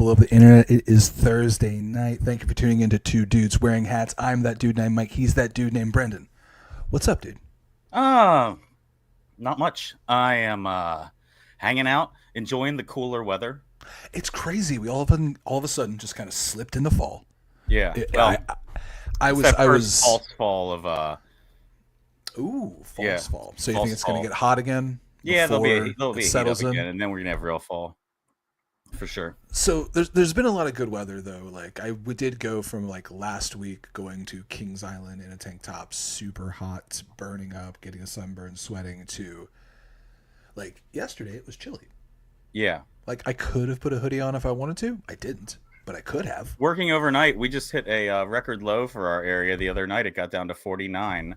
people of the internet. It is Thursday night. Thank you for tuning in to Two Dudes Wearing Hats. I'm that dude named Mike. He's that dude named Brendan. What's up, dude? Uh, Not much. I am hanging out, enjoying the cooler weather. It's crazy. We all of a sudden just kind of slipped into fall. Yeah. It- Well, I it's was that I first was false fall of ooh, yeah, false fall. So you think false it's going to fall. get hot again Yeah, before there'll it be a heat up settles in? again, and then we're gonna have real fall for sure. So there's been a lot of good weather though. Like we did go from like last week going to Kings Island in a tank top, super hot, burning up, getting a sunburn, sweating, to like yesterday it was chilly. Yeah. Like I could have put a hoodie on if I wanted to. I didn't, but I could have. Working overnight, we just hit a record low for our area the other night. It got down to 49,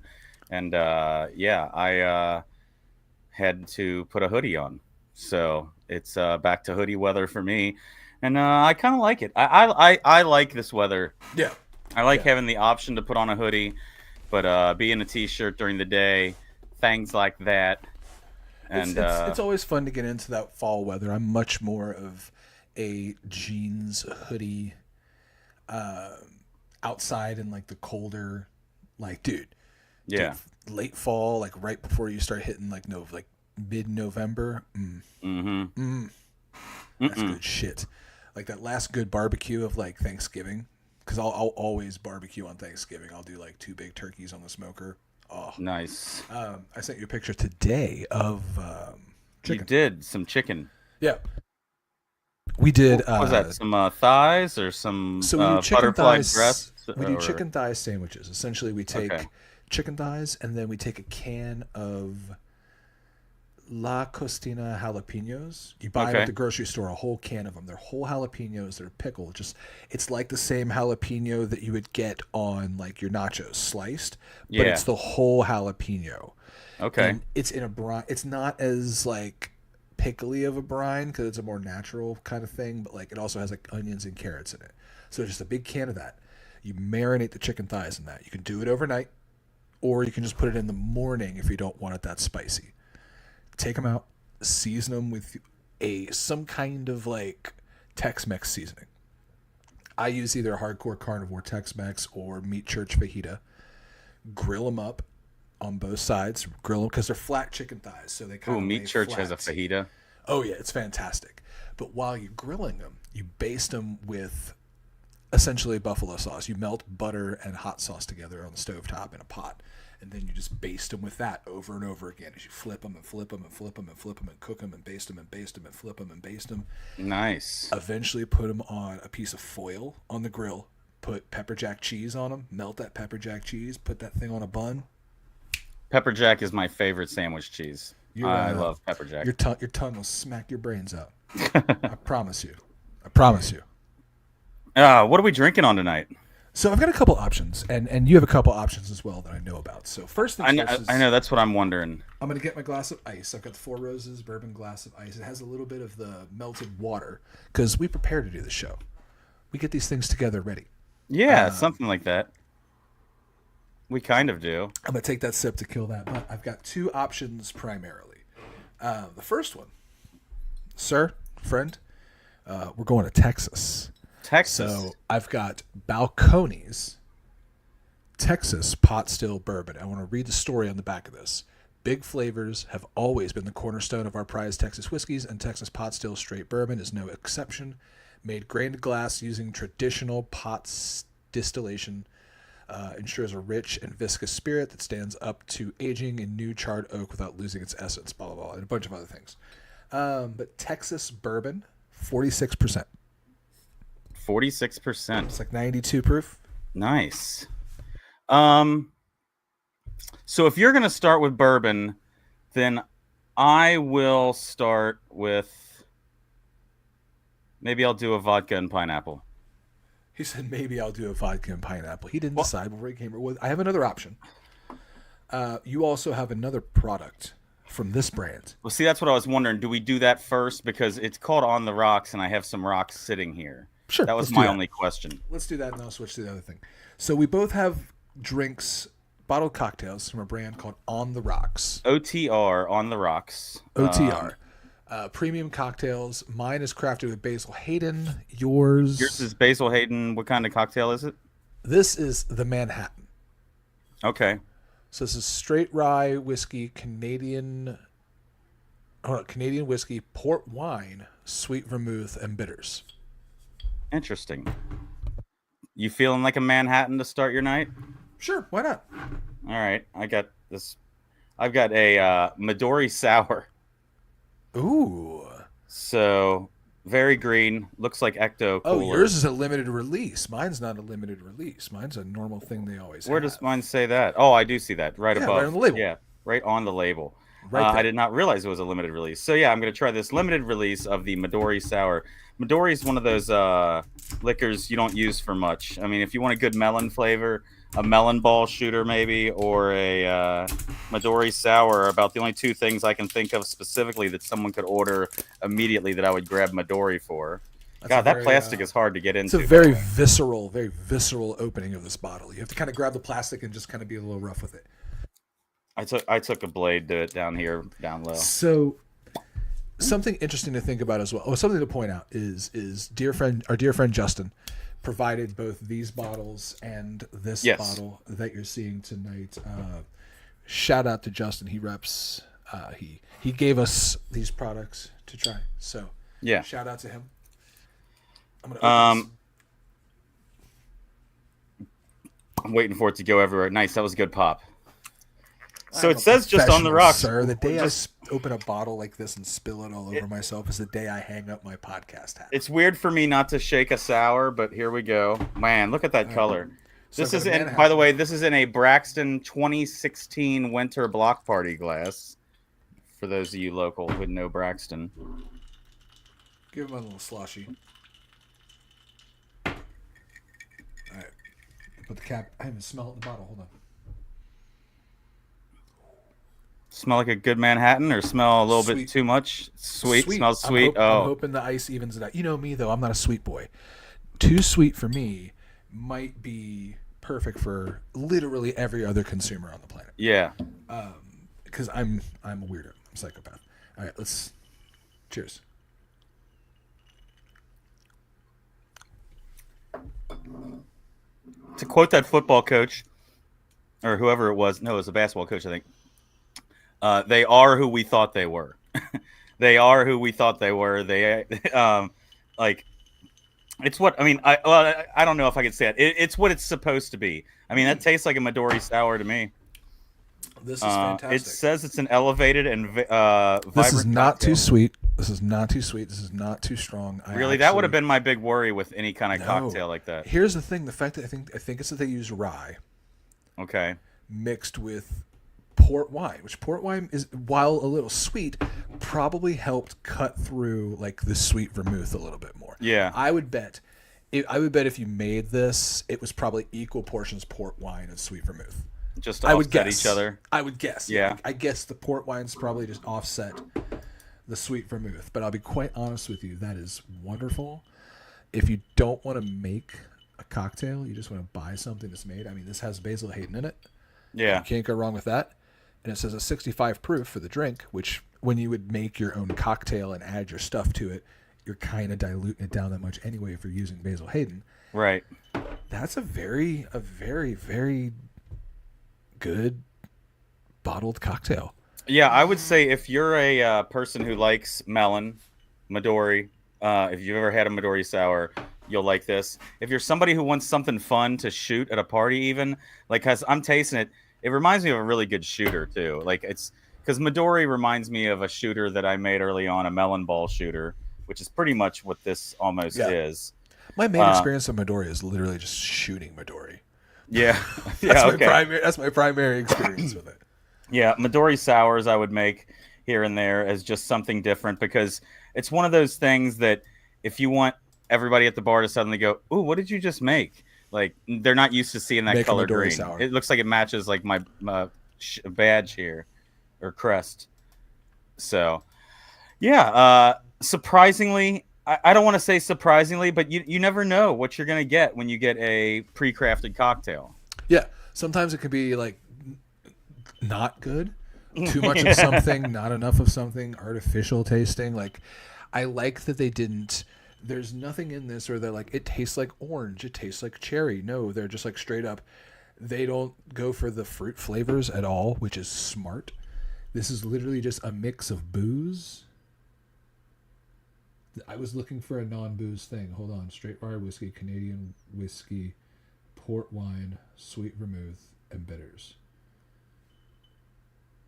and yeah, I had to put a hoodie on. So it's back to hoodie weather for me, and I kind of like it. I like this weather. Yeah, I like yeah. having the option to put on a hoodie, but be in a t-shirt during the day, things like that. It's, And it's it's always fun to get into that fall weather. I'm much more of a jeans hoodie uh, outside in like the colder, like dude, yeah, late fall, like right before you start hitting like mid November. mm-hmm, That's mm-mm. good shit. Like that last good barbecue of like Thanksgiving, because I'll always barbecue on Thanksgiving. I'll do like two big turkeys on the smoker. Oh, Nice. I sent you a picture today of You chicken. did some chicken. Yeah, we did. What was that? Some thighs or some So we do chicken butterfly thighs. breasts? We do Or chicken thigh sandwiches. Essentially, we okay, take chicken thighs and then we take a can of La Costina jalapenos. You buy it at okay, the grocery store, a whole can of them. They're whole jalapenos. They're pickled. Just it's like the same jalapeno that you would get on like your nachos sliced, but yeah, it's the whole jalapeno, okay, and it's in a brine. It's not as like pickly of a brine because it's a more natural kind of thing, but like it also has like onions and carrots in it. So just a big can of that. You marinate the chicken thighs in that. You can do it overnight, or you can just put it in the morning if you don't want it that spicy. Take them out, season them with a some kind of like Tex-Mex seasoning. I use either hardcore carnivore Tex-Mex or meat church fajita. Grill them up on both sides. Grill them because they're flat chicken thighs, so they ooh, kind of Meat lay Church has a flat. fajita. Oh yeah, it's fantastic. But while you're grilling them, you baste them with essentially buffalo sauce. You melt butter and hot sauce together on the stovetop in a pot, and then you just baste them with that over and over again as you flip them and flip them and flip them and flip them and cook them and baste them and baste them and flip them and baste them. Nice. Eventually, put them on a piece of foil on the grill. Put pepper jack cheese on them. Melt that pepper jack cheese. Put that thing on a bun. Pepper jack is my favorite sandwich cheese. Your I love pepper jack. your tongue will smack your brains out. I promise you. I promise you. What are we drinking on tonight? So I've got a couple options, and you have a couple options as well that I know about. So first things first I is know that's what I'm wondering. I'm gonna get my glass of ice. I've got the Four Roses bourbon glass of ice. It has a little bit of the melted water because we prepare to do the show. We get these things together ready. Yeah, something like that. We kind of do. I'm gonna take that sip to kill that, but I've got two options primarily. The first one, sir, friend, we're going to Texas. Texas. So I've got Balcones Texas pot still bourbon. I want to read the story on the back of this. Big flavors have always been the cornerstone of our prized Texas whiskeys, and Texas pot still straight bourbon is no exception. Made grain to glass using traditional distillation, ensures a rich and viscous spirit that stands up to aging in new charred oak without losing its essence, blah, blah, blah, and a bunch of other things. But Texas bourbon, 46%. 46%. It's like 92 proof. Nice. So if you're gonna start with bourbon, then I will start with maybe I'll do a vodka and pineapple. He said maybe I'll do a vodka and pineapple. He didn't Well, decide before he came with. I have another option. You also have another product from this brand. well, see, that's what I was wondering. Do we do that first because it's called On the Rocks, and I have some rocks sitting here. Sure, That was let's do my that. only question. Let's do that, and I'll switch to the other thing. So we both have drinks, bottled cocktails from a brand called On the Rocks. OTR On the Rocks. OTR. Premium cocktails. Mine is crafted with Basil Hayden. Yours Yours. is Basil Hayden. What kind of cocktail is it? This is the Manhattan. Okay. So this is straight rye whiskey, Canadian whiskey, port wine, sweet vermouth, and bitters. Interesting. You feeling like a Manhattan to start your night? Sure, why not? All right. I got this. I've got a Midori sour. Ooh. So very green. Looks like Ecto Oh, Cooler. yours is a limited release. Mine's not a limited release. Mine's a normal thing they always Where have. does mine say that? Oh, I do see that right Yeah, above. right on the label. Yeah, right on the label. Right there. I did not realize it was a limited release. So yeah, I'm gonna try this limited release of the Midori Sour. Midori is one of those liquors you don't use for much. I mean, if you want a good melon flavor, a melon ball shooter maybe, or a Midori Sour are about the only two things I can think of specifically that someone could order immediately that I would grab Midori for. That's God, a that very, plastic is hard to get It's into. a very visceral opening of this bottle. You have to kind of grab the plastic and just kind of be a little rough with it. I took a blade to it down here, down low. So, something interesting to think about as well, or something to point out is our dear friend Justin provided both these bottles and this Yes. bottle that you're seeing tonight. Shout out to Justin. He reps. He gave us these products to try. So Yeah. shout out to him. I'm gonna open I'm waiting for it to go everywhere. Nice, that was a good pop. this. So I'm it a says just on the professional, rocks. sir. The day Just- I open a bottle like this and spill it all over myself is the day I hang up my podcast hat. It's weird for me not to shake a sour, but here we go. Man, look at that color. So This for is the in, Manhattan- by the way, this is in a Braxton 2016 Winter Block Party glass. For those of you local who know Braxton. Give him a little sloshy. All right. Put the cap. I haven't smelled the bottle. Hold on. Smell like a good Manhattan or smell a little Sweet. bit too much? Sweet. Smells I'm sweet. I'm hoping the ice evens it out. You know me though. I'm not a sweet boy. Too sweet for me might be perfect for literally every other consumer on the planet. Yeah. Because I'm a weirdo. I'm a psychopath. All right. Let's. Cheers. To quote that football coach, or whoever it was, no, it was a basketball coach, I think. They are who we thought they were. They are who we thought they were. They, like, it's what I mean. I don't know if I could say it. It's what it's supposed to be. I mean, that tastes like a Midori sour to me. This is fantastic. It says it's an elevated and this vibrant is not cocktail. too sweet. This is not too sweet. This is not too strong. Really, that would have been my big worry with any kind of No. cocktail like that. Here's the thing: the fact that I think it's that they use rye Okay. mixed with port wine, which port wine is, while a little sweet, probably helped cut through like the sweet vermouth a little bit more. Yeah. I would bet. I would bet if you made this, it was probably equal portions port wine and sweet vermouth. Just to I would offset guess. each other. I would guess. Yeah. I guess the port wine's probably just offset the sweet vermouth. But I'll be quite honest with you, that is wonderful. If you don't want to make a cocktail, you just want to buy something that's made. I mean, this has Basil Hayden in it. Yeah. You can't go wrong with that. And it says a 65 proof for the drink, which when you would make your own cocktail and add your stuff to it, you're kind of diluting it down that much anyway if you're using Basil Hayden. Right. That's a very, very good bottled cocktail. Yeah, I would say if you're a person who likes melon, Midori, if you've ever had a Midori sour, you'll like this. If you're somebody who wants something fun to shoot at a party, even like, cause I'm tasting it, it reminds me of a really good shooter too. Like it's because Midori reminds me of a shooter that I made early on, a melon ball shooter, which is pretty much what this almost is. My main experience of Midori is literally just shooting Midori. Yeah, That's my primary experience with it. Yeah, Midori sours I would make here and there as just something different because it's one of those things that if you want everybody at the bar to suddenly go, "Ooh, what did you just make?" Like they're not used to seeing that Make a color Midori green. sour. It looks like it matches like my badge here or crest. So, yeah, surprisingly, I don't want to say surprisingly, but you never know what you're going to get when you get a pre-crafted cocktail. Yeah, sometimes it could be like not good, too much of something, not enough of something, artificial tasting. Like, I like that they didn't. There's nothing in this where they're like, it tastes like orange, it tastes like cherry. No, they're just like straight up. They don't go for the fruit flavors at all, which is smart. This is literally just a mix of booze. I was looking for a non-booze thing. Hold on. Straight rye whiskey, Canadian whiskey, port wine, sweet vermouth, and bitters.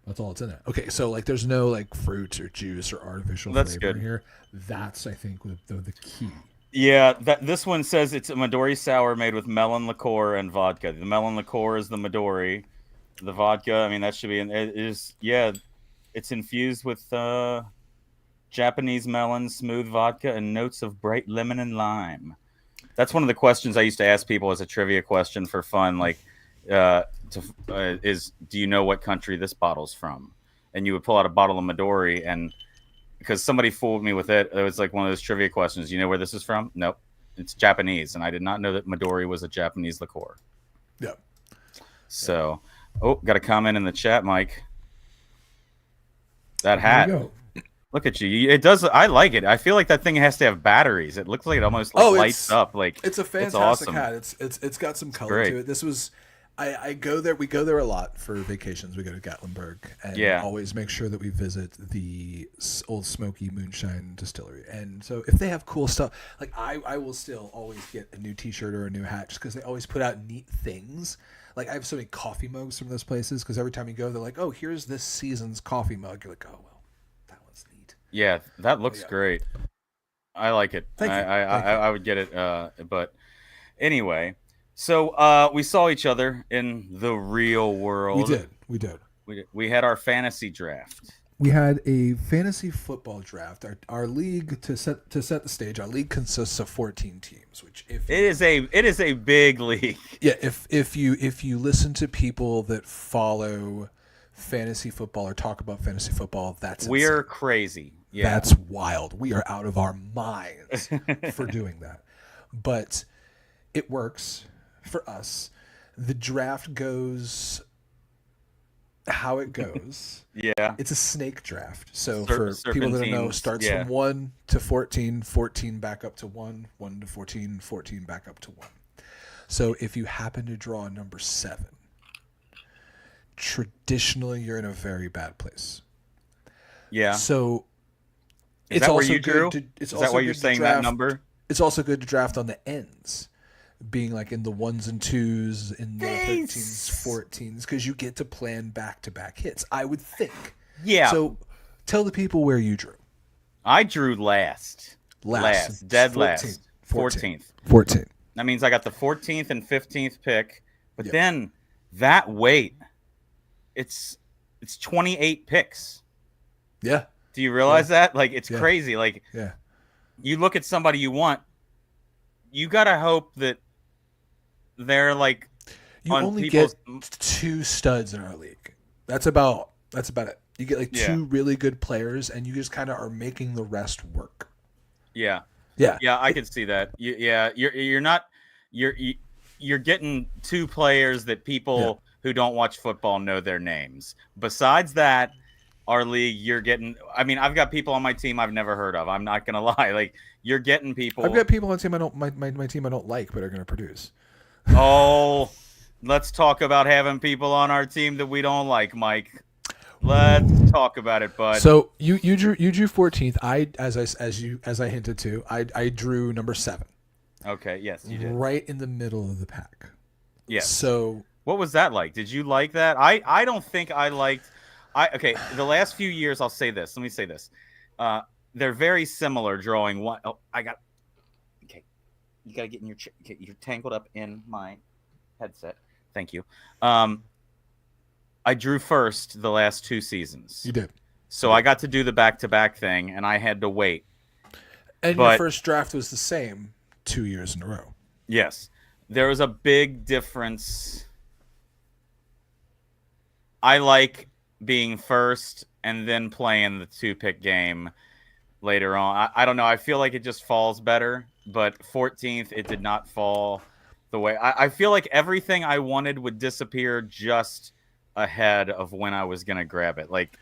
That's all it's in it. Okay, so like there's no like fruit or juice or artificial That's flavor good. in here. That's, I think, the key. Yeah, this one says it's a Midori sour made with melon liqueur and vodka. The melon liqueur is the Midori. The vodka, I mean, that should be it is, yeah, it's infused with Japanese melon, smooth vodka, and notes of bright lemon and lime. That's one of the questions I used to ask people as a trivia question for fun, like, is do you know what country this bottle's from? And you would pull out a bottle of Midori, and because somebody fooled me with it, it was like one of those trivia questions. You know where this is from? Nope, it's Japanese, and I did not know that Midori was a Japanese liqueur. Yeah. So, oh, got a comment in the chat, Mike. That hat. There you go. Look at you. It does. I like it. I feel like that thing has to have batteries. It looks like it almost like lights up. Like it's a fantastic awesome. hat. It's got some color to it. This was. I go there. We go there a lot for vacations. We go to Gatlinburg and always make sure that we visit the Old Smoky Moonshine Distillery. And so if they have cool stuff, like I will still always get a new T-shirt or a new hat just because they always put out neat things. Like I have so many coffee mugs from those places because every time you go, they're like, "Oh, here's this season's coffee mug." You're like, "Oh well, that one's neat." Yeah, that looks great. I like it. Thank you. I would get it. But anyway. So we saw each other in the real world. We did. We had our fantasy draft. We had a fantasy football draft. Our league to set the stage. Our league consists of 14 teams, which it is a big league. Yeah, if you listen to people that follow fantasy football or talk about fantasy football, we're insane. Crazy. Yeah, that's wild. We are out of our minds for doing that, but it works. For us, the draft goes how it goes. Yeah. It's a snake draft. So for people that don't know, starts from 1 to 14, 14 back up to 1, 1 to 14, 14 back up to 1. So if you happen to draw number 7, traditionally you're in a very bad place. Yeah. So is that where you drew? Is that why you're saying that number? It's also good to draft on the ends. Being like in the 1s and 2s, in the 13s, 14s, because you get to plan back-to-back hits, I would think. Yeah. So tell the people where you drew. I drew last. Dead 14th. Last. 14th. 14. That means I got the 14th and 15th pick. But then that weight, it's 28 picks. Yeah. Do you realize that? Like, it's crazy. Like, you look at somebody you want, you got to hope that they're like you only get 2 studs in our league. That's about it. You get like 2 really good players, and you just kind of are making the rest work. Yeah, yeah. I can see that. You're getting 2 players that people who don't watch football know their names. Besides that, our league, you're getting. I mean, I've got people on my team I've never heard of. I'm not gonna lie. Like, you're getting people. I've got people on team my team I don't like, but are gonna produce. Oh, let's talk about having people on our team that we don't like, Mike. Let's talk about it, bud. So you drew 14th. As I hinted to, I drew number 7. Okay, yes, you did. Right in the middle of the pack. Yes. So what was that like? Did you like that? I don't think I liked. Okay, the last few years, I'll say this. Let me say this. They're very similar. Drawing one. Oh, I got. Okay, you gotta get in your. You're tangled up in my headset. Thank you. I drew first the last 2 seasons. You did. So I got to do the back-to-back thing, and I had to wait. And your first draft was the same 2 years in a row. Yes, there was a big difference. I like being first and then playing the 2-pick game later on. I don't know. I feel like it just falls better, but 14th, it did not fall the way. I feel like everything I wanted would disappear just ahead of when I was gonna grab it. Like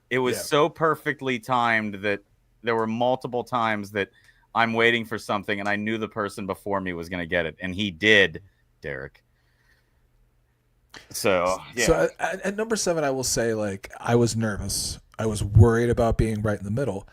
it was Yeah. so perfectly timed that there were multiple times that I'm waiting for something and I knew the person before me was gonna get it, and he did, Derek. So So yeah, at number 7, I will say, like, I was nervous. I was worried about being right in the middle,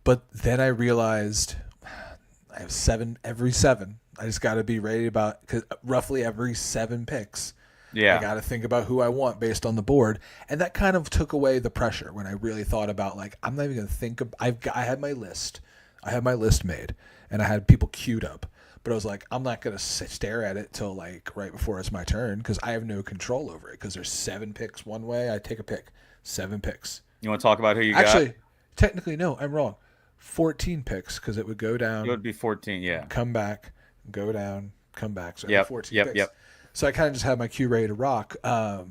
but then I realized I have 7 every 7. I just got to be ready about, cause roughly every 7 picks. I yeah. got to think about who I want based on the board, and that kind of took away the pressure when I really thought about, like, I'm not even going to think of. I had my list, I had my list made, and I had people queued up. But I was like, I'm not going to stare at it till like right before it's my turn because I have no control over it. Because there's 7 picks one way, I take a pick. 7 picks. You want to talk about who you got? Actually, technically, no, I'm wrong. 14 picks because it would go It down, would be 14. Yeah. come back, go down, come back. So I had Yep. 14 Yep. picks. Yep. So I kind of just had my queue ready to rock. Do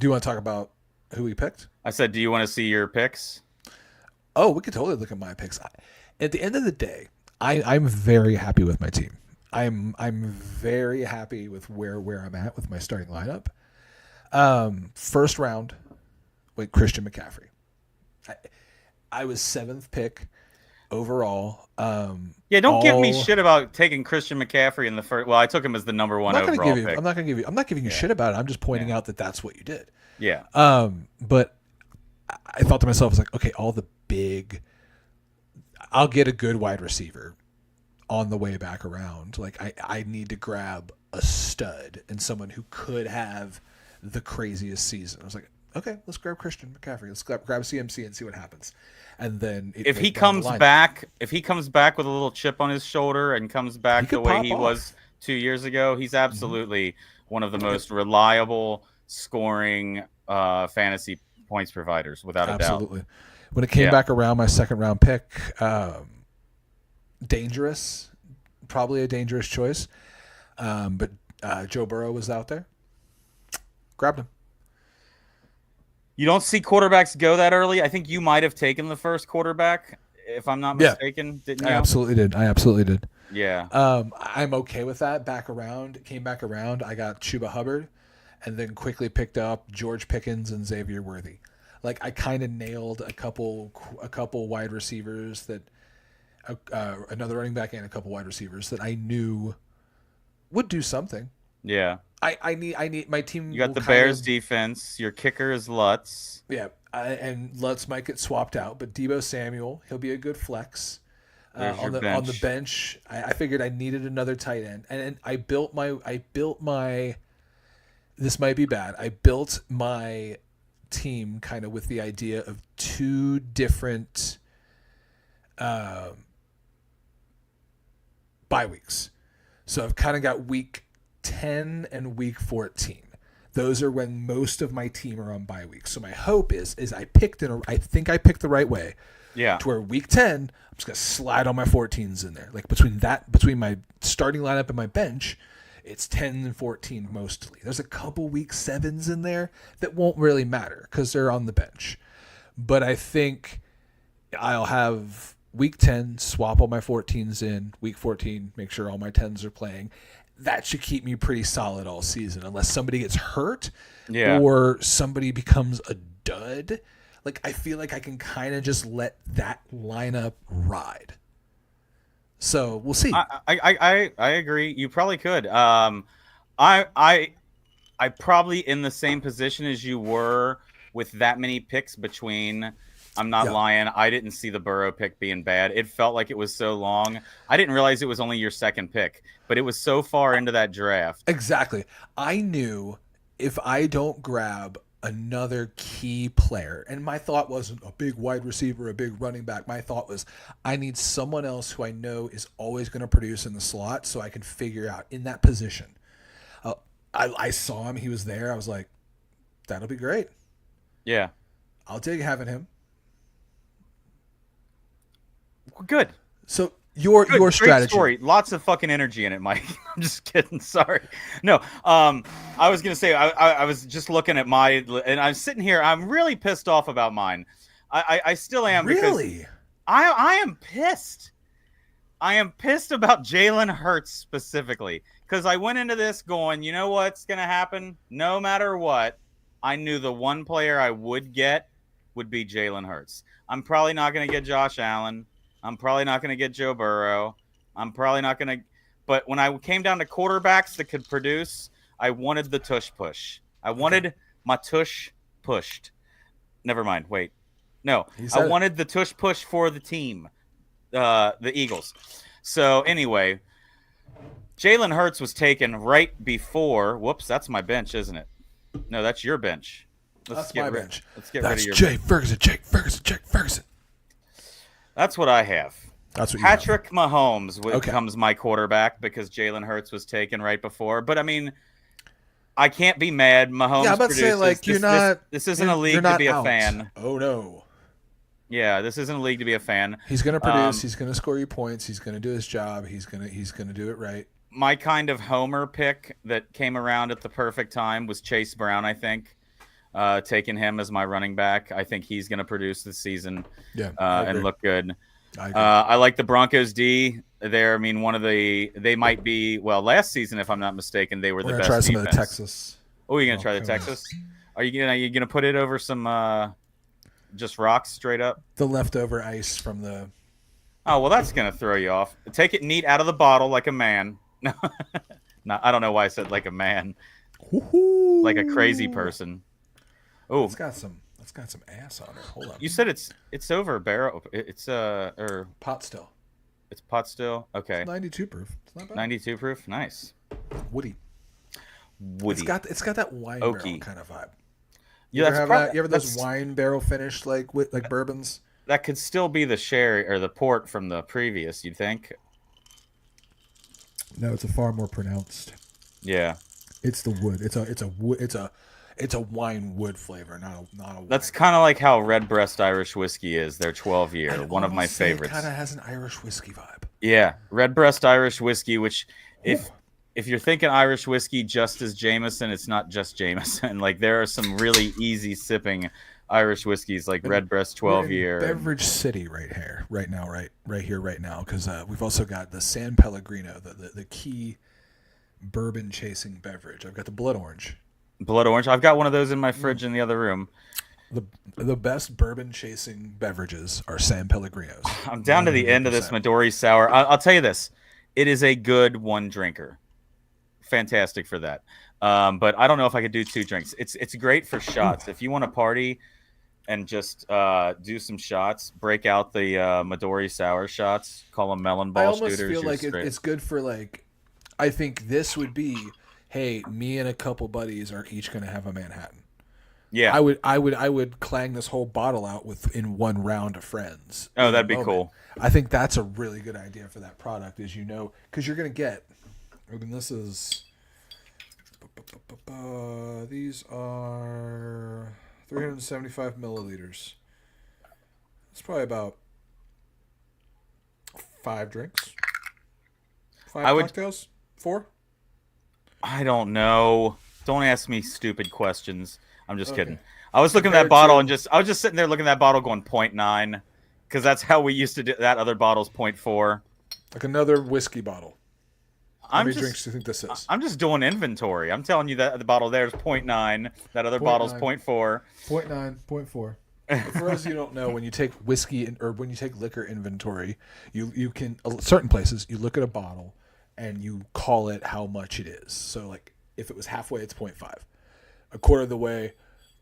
you want to talk about who we picked? I said, do you want to see your picks? Oh, we could totally look at my picks. At the end of the day, I'm very happy with my team. I'm very happy with where I'm at with my starting lineup. First round, with Christian McCaffrey. I was 7th pick overall. Yeah, don't give me shit about taking Christian McCaffrey in the first. Well, I took him as the number 1 overall pick. I'm not gonna give you. I'm not giving you shit about it. I'm just pointing out that that's what you did. Yeah. But I thought to myself, I was like, okay, all the big. I'll get a good wide receiver on the way back around. Like I need to grab a stud and someone who could have the craziest season. I was like, okay, let's grab Christian McCaffrey. Let's grab CMC and see what happens. And then if he comes back with a little chip on his shoulder and comes back the way he was 2 years ago, he's absolutely one of the most reliable scoring fantasy points providers, without a doubt. Absolutely. When it came back around, my second round pick, dangerous, probably a dangerous choice. But Joe Burrow was out there. Grabbed him. You don't see quarterbacks go that early. I think you might have taken the first quarterback, if I'm not mistaken. Didn't you? I absolutely did. Yeah. I'm okay with that. Came back around. I got Chuba Hubbard, and then quickly picked up George Pickens and Xavier Worthy. Like I kind of nailed a couple wide receivers that, another running back and a couple wide receivers that I knew would do something. Yeah. I need my team. You got the Bears defense. Your kicker is Lutz. Yeah, and Lutz might get swapped out, but Deebo Samuel, he'll be a good flex. On the bench, I figured I needed another tight end, and I built my. This might be bad. I built my team kind of with the idea of 2 different bye weeks. So I've kind of got week 10 and week 14. Those are when most of my team are on bye weeks. So my hope is I think I picked the right way. Yeah. To where week 10, I'm just gonna slide all my 14s in there. Like between my starting lineup and my bench, it's 10 and 14 mostly. There's a couple week 7s in there that won't really matter because they're on the bench. But I think I'll have week 10, swap all my 14s in. Week 14, make sure all my 10s are playing. That should keep me pretty solid all season unless somebody gets hurt or somebody becomes a dud. Like I feel like I can kind of just let that lineup ride. So we'll see. I agree. You probably could. I probably in the same position as you were with that many picks between. I'm not lying. I didn't see the Burrow pick being bad. It felt like it was so long. I didn't realize it was only your second pick, but it was so far into that draft. Exactly. I knew if I don't grab another key player, and my thought wasn't a big wide receiver, a big running back. My thought was I need someone else who I know is always going to produce in the slot so I can figure out in that position. I saw him. He was there. I was like, that'll be great. Yeah. I'll take having him. Good. So your strategy. Great story. Lots of fucking energy in it, Mike. I'm just kidding. Sorry. No. I was gonna say I was just looking at and I'm sitting here. I'm really pissed off about mine. I still am. Really? I am pissed. I am pissed about Jalen Hurts specifically because I went into this going, you know what's gonna happen? No matter what, I knew the one player I would get would be Jalen Hurts. I'm probably not going to get Josh Allen. I'm probably not going to get Joe Burrow. I'm probably not going to. But when I came down to quarterbacks that could produce, I wanted the tush push. I wanted my tush pushed. Never mind. Wait. No, I wanted the tush push for the team, the Eagles. So anyway, Jalen Hurts was taken right before. Whoops, that's my bench, isn't it? No, that's your bench. That's my bench. Let's get rid of your bench. Jake Ferguson. That's what I have. That's what Patrick Mahomes becomes my quarterback because Jalen Hurts was taken right before. But I mean, I can't be mad. Mahomes. Yeah, I'm about to say like this isn't a league to be a fan. Oh no. Yeah, this isn't a league to be a fan. He's going to produce. He's going to score you points. He's going to do his job. He's going to do it right. My kind of homer pick that came around at the perfect time was Chase Brown, I think. Taking him as my running back. I think he's going to produce this season and look good. I like the Broncos D. There, I mean, they might be, last season, if I'm not mistaken, they were the best try some defense. Of the Texas. Oh, you're going to try the Texas? Are you gonna put it over some just rocks straight up? The leftover ice from the... Oh, well, that's going to throw you off. Take it neat out of the bottle like a man. No, I don't know why I said like a man. Woo-hoo. Like a crazy person. Oh, it's got some ass on it. Hold on. You said it's over barrel. It's pot still. It's pot still. Okay. It's 92 proof. It's not bad. 92 proof. Nice. Woody. It's got that wine oaky barrel kind of vibe. You ever those wine barrel finished like bourbons? That could still be the sherry or the port from the previous. You'd think. No, it's a far more pronounced. Yeah. It's the wood. It's a wine wood flavor, not a wine. That's kind of like how Redbreast Irish whiskey is. Their 12-year, one of my favorites. It kind of has an Irish whiskey vibe. Yeah, Redbreast Irish whiskey. Which, if you're thinking Irish whiskey just as Jameson, it's not just Jameson. Like there are some really easy sipping Irish whiskeys, like Redbreast 12-year. Beverage City right here, right now, because we've also got the San Pellegrino, the key bourbon chasing beverage. I've got the blood orange. I've got one of those in my fridge in the other room. The best bourbon chasing beverages are San Pellegrinos. I'm down to the end of this Midori sour. I'll tell you this. It is a good one drinker. Fantastic for that. But I don't know if I could do 2 drinks. It's great for shots. If you want to party and just do some shots, break out the Midori sour shots, call them melon ball shooters. I almost feel like it's good for like, I think this would be, hey, me and a couple buddies are each going to have a Manhattan. Yeah, I would clang this whole bottle out in one round of friends. Oh, that'd be cool. I think that's a really good idea for that product, because you're going to get. I mean, this is. These are 375 milliliters. It's probably about 5 drinks. 5 cocktails. 4. I don't know. Don't ask me stupid questions. I'm just kidding. I was looking at that bottle and I was just sitting there looking at that bottle going 0.9, because that's how we used to do that. Other bottle's 0.4. Like another whiskey bottle. How many drinks do you think this is? I'm just doing inventory. I'm telling you that the bottle there is 0.9. That other bottle's 0.4. 0.9, 0.4. For those of you who don't know, when you take whiskey or when you take liquor inventory, you can certain places you look at a bottle and you call it how much it is. So like if it was halfway, it's 0.5. A quarter of the way,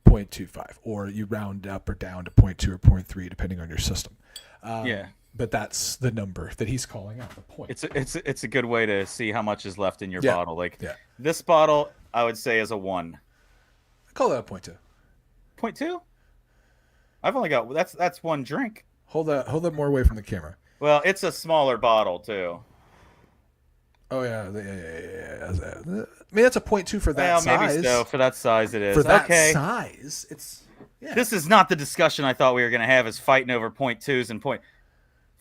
0.25, or you round up or down to 0.2 or 0.3 depending on your system. Yeah. But that's the number that he's calling out, the point. It's a good way to see how much is left in your bottle. Like this bottle, I would say is a 1. I call that a 0.2. 0.2? I've only got that's 1 drink. Hold that more away from the camera. Well, it's a smaller bottle too. Oh yeah. I mean, that's a 0.2 for that size. Maybe so. For that size, it is. For that size, it's. Yeah. This is not the discussion I thought we were going to have. Is fighting over 0.2s and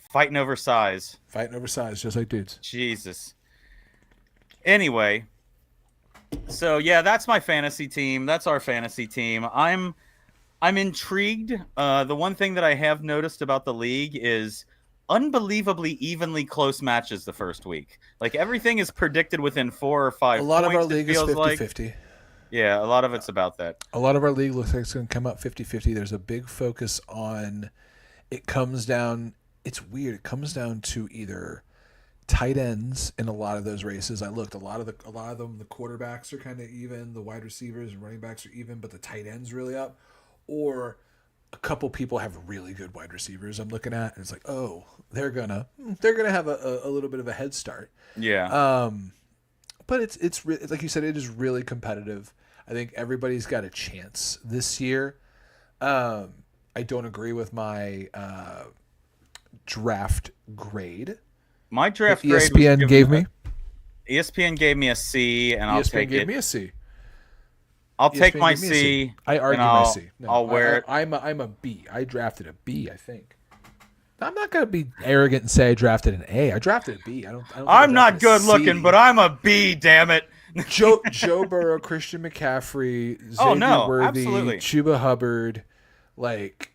fighting over size. Fighting over size, just like dudes. Jesus. Anyway, so yeah, that's my fantasy team. That's our fantasy team. I'm intrigued. The one thing that I have noticed about the league is unbelievably evenly close matches the first week. Like everything is predicted within 4 or 5 points. A lot of our league is 50-50. Yeah, a lot of it's about that. A lot of our league looks like it's going to come out 50-50. There's a big focus on it comes down it's weird. It comes down to either tight ends in a lot of those races. I looked, a lot of them, the quarterbacks are kind of even, the wide receivers and running backs are even, but the tight ends really up, or a couple people have really good wide receivers I'm looking at, and it's like, oh, they're gonna have a little bit of a head start. Yeah. But it's like you said, it is really competitive. I think everybody's got a chance this year. I don't agree with my draft grade. My draft that grade ESPN gave me. ESPN gave me a C, and I'll ESPN take gave it. me a C. I'll take ESPN my gave me a C. C. I argue and my C. No, I'll wear it. I'm a B. I drafted a B, I think. I'm not gonna be arrogant and say I drafted an A. I drafted a B. I don't think I I'm not drafted a good looking, C. but I'm a B. Damn it. Joe Burrow, Christian McCaffrey, Xavier Oh, no, Worthy, absolutely. Chuba Hubbard, like,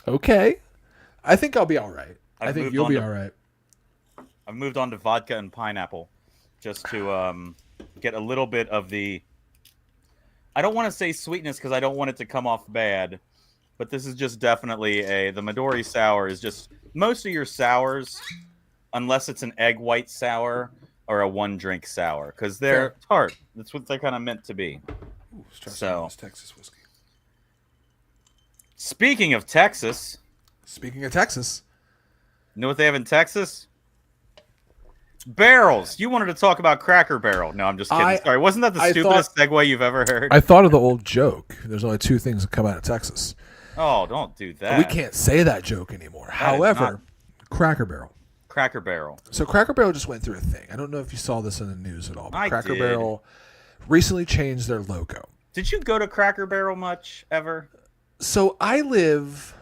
okay, I think I'll be all right. I think you'll be all right. I've moved on to vodka and pineapple, just to get a little bit of the. I don't want to say sweetness because I don't want it to come off bad, but this is just definitely the Midori sour is just most of your sours, unless it's an egg white sour or a one drink sour, because they're tart. That's what they're kind of meant to be. Ooh, let's try some So, of this Texas whiskey. speaking of Texas, Speaking of Texas, you know what they have in Texas? Barrels. You wanted to talk about Cracker Barrel. No, I'm just kidding. Sorry, wasn't that the stupidest segue you've ever heard? I thought of the old joke. There's only two things that come out of Texas. Oh, don't do that. We can't say that joke anymore. However, Cracker Barrel. Cracker Barrel. So Cracker Barrel just went through a thing. I don't know if you saw this in the news at all, but I Cracker did. Barrel recently changed their logo. Did you go to Cracker Barrel much ever? So I live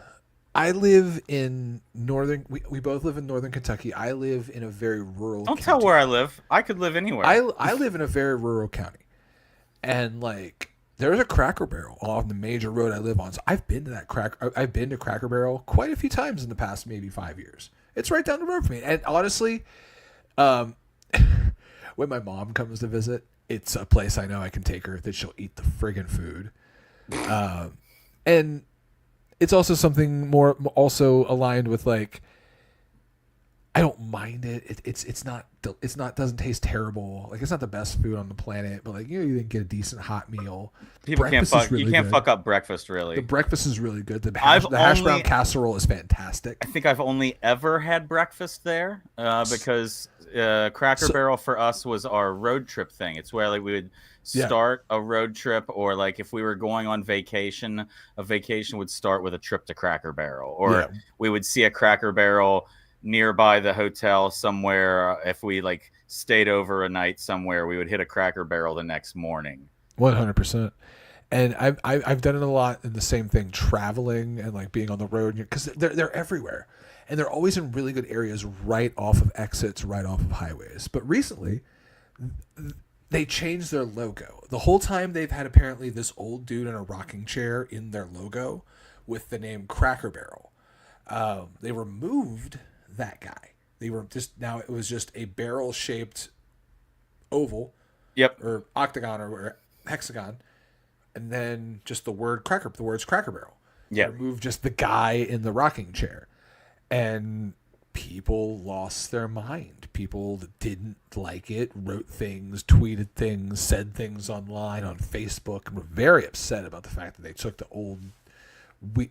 in northern. We both live in northern Kentucky. I live in a very rural. Don't county. tell where I live. I could live anywhere. I live in a very rural county, and like there's a Cracker Barrel on the major road I live on. So I've been to I've been to Cracker Barrel quite a few times in the past maybe 5 years. It's right down the road from me, and honestly, when my mom comes to visit, it's a place I know I can take her that she'll eat the friggin' food, and it's also something more also aligned with like I don't mind it. It's not doesn't taste terrible. Like it's not the best food on the planet, but like you can get a decent hot meal. People can't fuck. You can't fuck up breakfast really. The breakfast is really good. The hash brown casserole is fantastic. I think I've only ever had breakfast there because Cracker Barrel for us was our road trip thing. It's where like we would start a road trip, or like if we were going on vacation, a vacation would start with a trip to Cracker Barrel, or we would see a Cracker Barrel nearby the hotel somewhere. If we like stayed over a night somewhere, we would hit a Cracker Barrel the next morning. 100%. And I've done it a lot in the same thing, traveling and like being on the road, because they're everywhere, and they're always in really good areas, right off of exits, right off of highways. But recently, they changed their logo. The whole time they've had apparently this old dude in a rocking chair in their logo with the name Cracker Barrel. They removed that guy. They were just now it was just a barrel shaped oval, or octagon or hexagon, and then just the words Cracker Barrel. Yeah, removed just the guy in the rocking chair, and people lost their mind. People that didn't like it wrote things, tweeted things, said things online on Facebook, and were very upset about the fact that they took the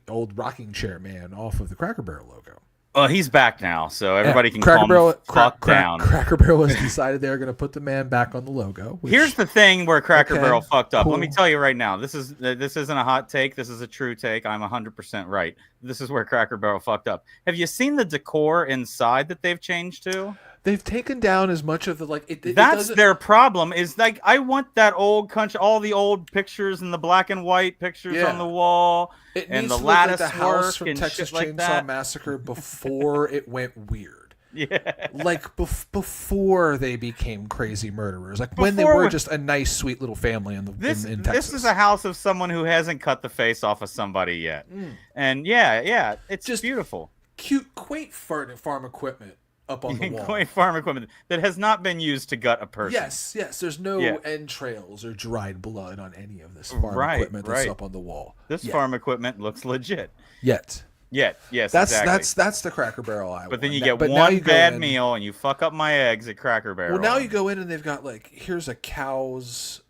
old rocking chair man off of the Cracker Barrel logo. He's back now, so everybody can Cracker calm Barrel, the fuck down. Cracker Barrel has decided they're going to put the man back on the logo. Here's the thing where Cracker Barrel fucked up. Cool. Let me tell you right now. This isn't a hot take. This is a true take. I'm 100% right. This is where Cracker Barrel fucked up. Have you seen the decor inside that they've changed to? They've taken down as much of the like. That's their problem. Is like I want that old country, all the old pictures and the black and white pictures on the wall, and the lattice like the house from and Texas shit like Chainsaw that. Massacre before it went weird. Yeah, like before they became crazy murderers. Like when they were just a nice, sweet little family in Texas. This is a house of someone who hasn't cut the face off of somebody yet, and it's just beautiful. Cute, quaint farm equipment up on the wall. Farm equipment that has not been used to gut a person. Yes, yes. There's no entrails or dried blood on any of this farm equipment that's up on the wall. This farm equipment looks legit. Yes, exactly. That's the Cracker Barrel I want. But then you get one bad meal and you fuck up my eggs at Cracker Barrel. Well, now you go in and they've got like, here's a cow's,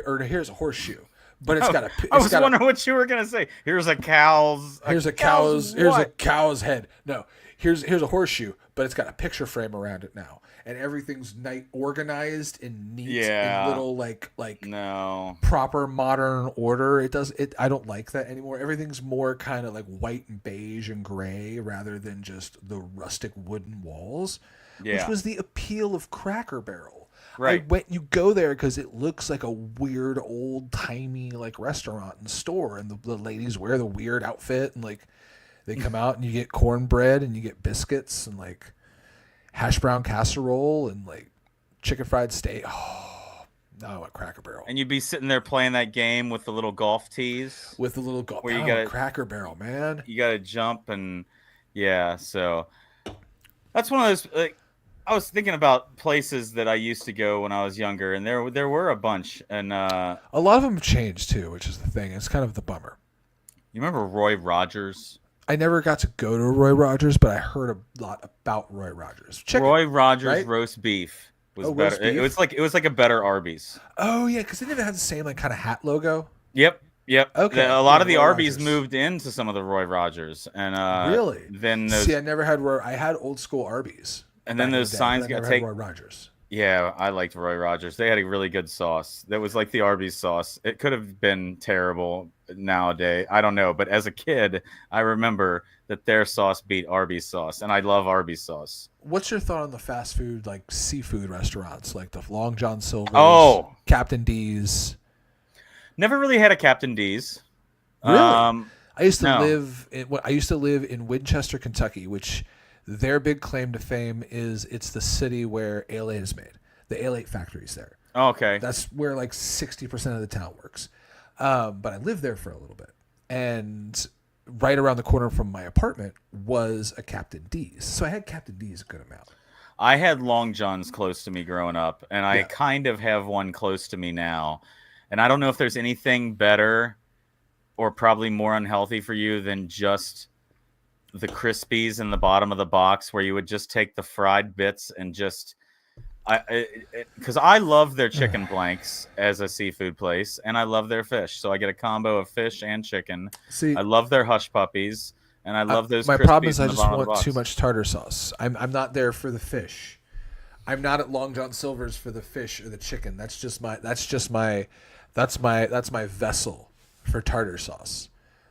or here's a horseshoe. But it's got a. I was wondering what you were gonna say. Here's a cow's. Here's a cow's head. No, here's a horseshoe, but it's got a picture frame around it now, and everything's organized in neat, in little like proper modern order. I don't like that anymore. Everything's more kind of like white and beige and gray rather than just the rustic wooden walls, which was the appeal of Cracker Barrel. Right. You go there because it looks like a weird old timey like restaurant and store, and the ladies wear the weird outfit, and like they come out and you get cornbread and you get biscuits and like hash brown casserole and like chicken fried steak. Oh, no, I want Cracker Barrel. And you'd be sitting there playing that game with the little golf tees. With the little golf. Where you got Cracker Barrel, man. You got to jump and so that's one of those like. I was thinking about places that I used to go when I was younger, and there were a bunch, and a lot of them have changed too, which is the thing. It's kind of the bummer. You remember Roy Rogers? I never got to go to Roy Rogers, but I heard a lot about Roy Rogers. Roy Rogers roast beef was better. Beef? It was like a better Arby's. Oh yeah, because they didn't have the same like kind of hat logo. Yep. Okay. A lot of the Arby's moved into some of the Roy Rogers, and really. Then I never had Roy. I had old school Arby's. And then those signs got taken. Roy Rogers. Yeah, I liked Roy Rogers. They had a really good sauce. That was like the Arby's sauce. It could have been terrible nowadays. I don't know. But as a kid, I remember that their sauce beat Arby's sauce. And I love Arby's sauce. What's your thought on the fast food, like seafood restaurants, like the Long John Silver's, Captain D's? Never really had a Captain D's. Really? I used to live in Winchester, Kentucky, which... Their big claim to fame is it's the city where Ale 8 is made. The Ale 8 factory's there. Oh, okay. That's where like 60% of the town works. But I lived there for a little bit. And right around the corner from my apartment was a Captain D's. So I had Captain D's a good amount. I had Long John's close to me growing up, and I kind of have one close to me now. And I don't know if there's anything better or probably more unhealthy for you than just... the Crispies in the bottom of the box where you would just take the fried bits and just because I love their chicken blanks as a seafood place, and I love their fish, so I get a combo of fish and chicken. I love their hush puppies, and I love those. My problem is I just want too much tartar sauce. I'm not there for the fish. I'm not at Long John Silver's for the fish or the chicken. That's my vessel for tartar sauce.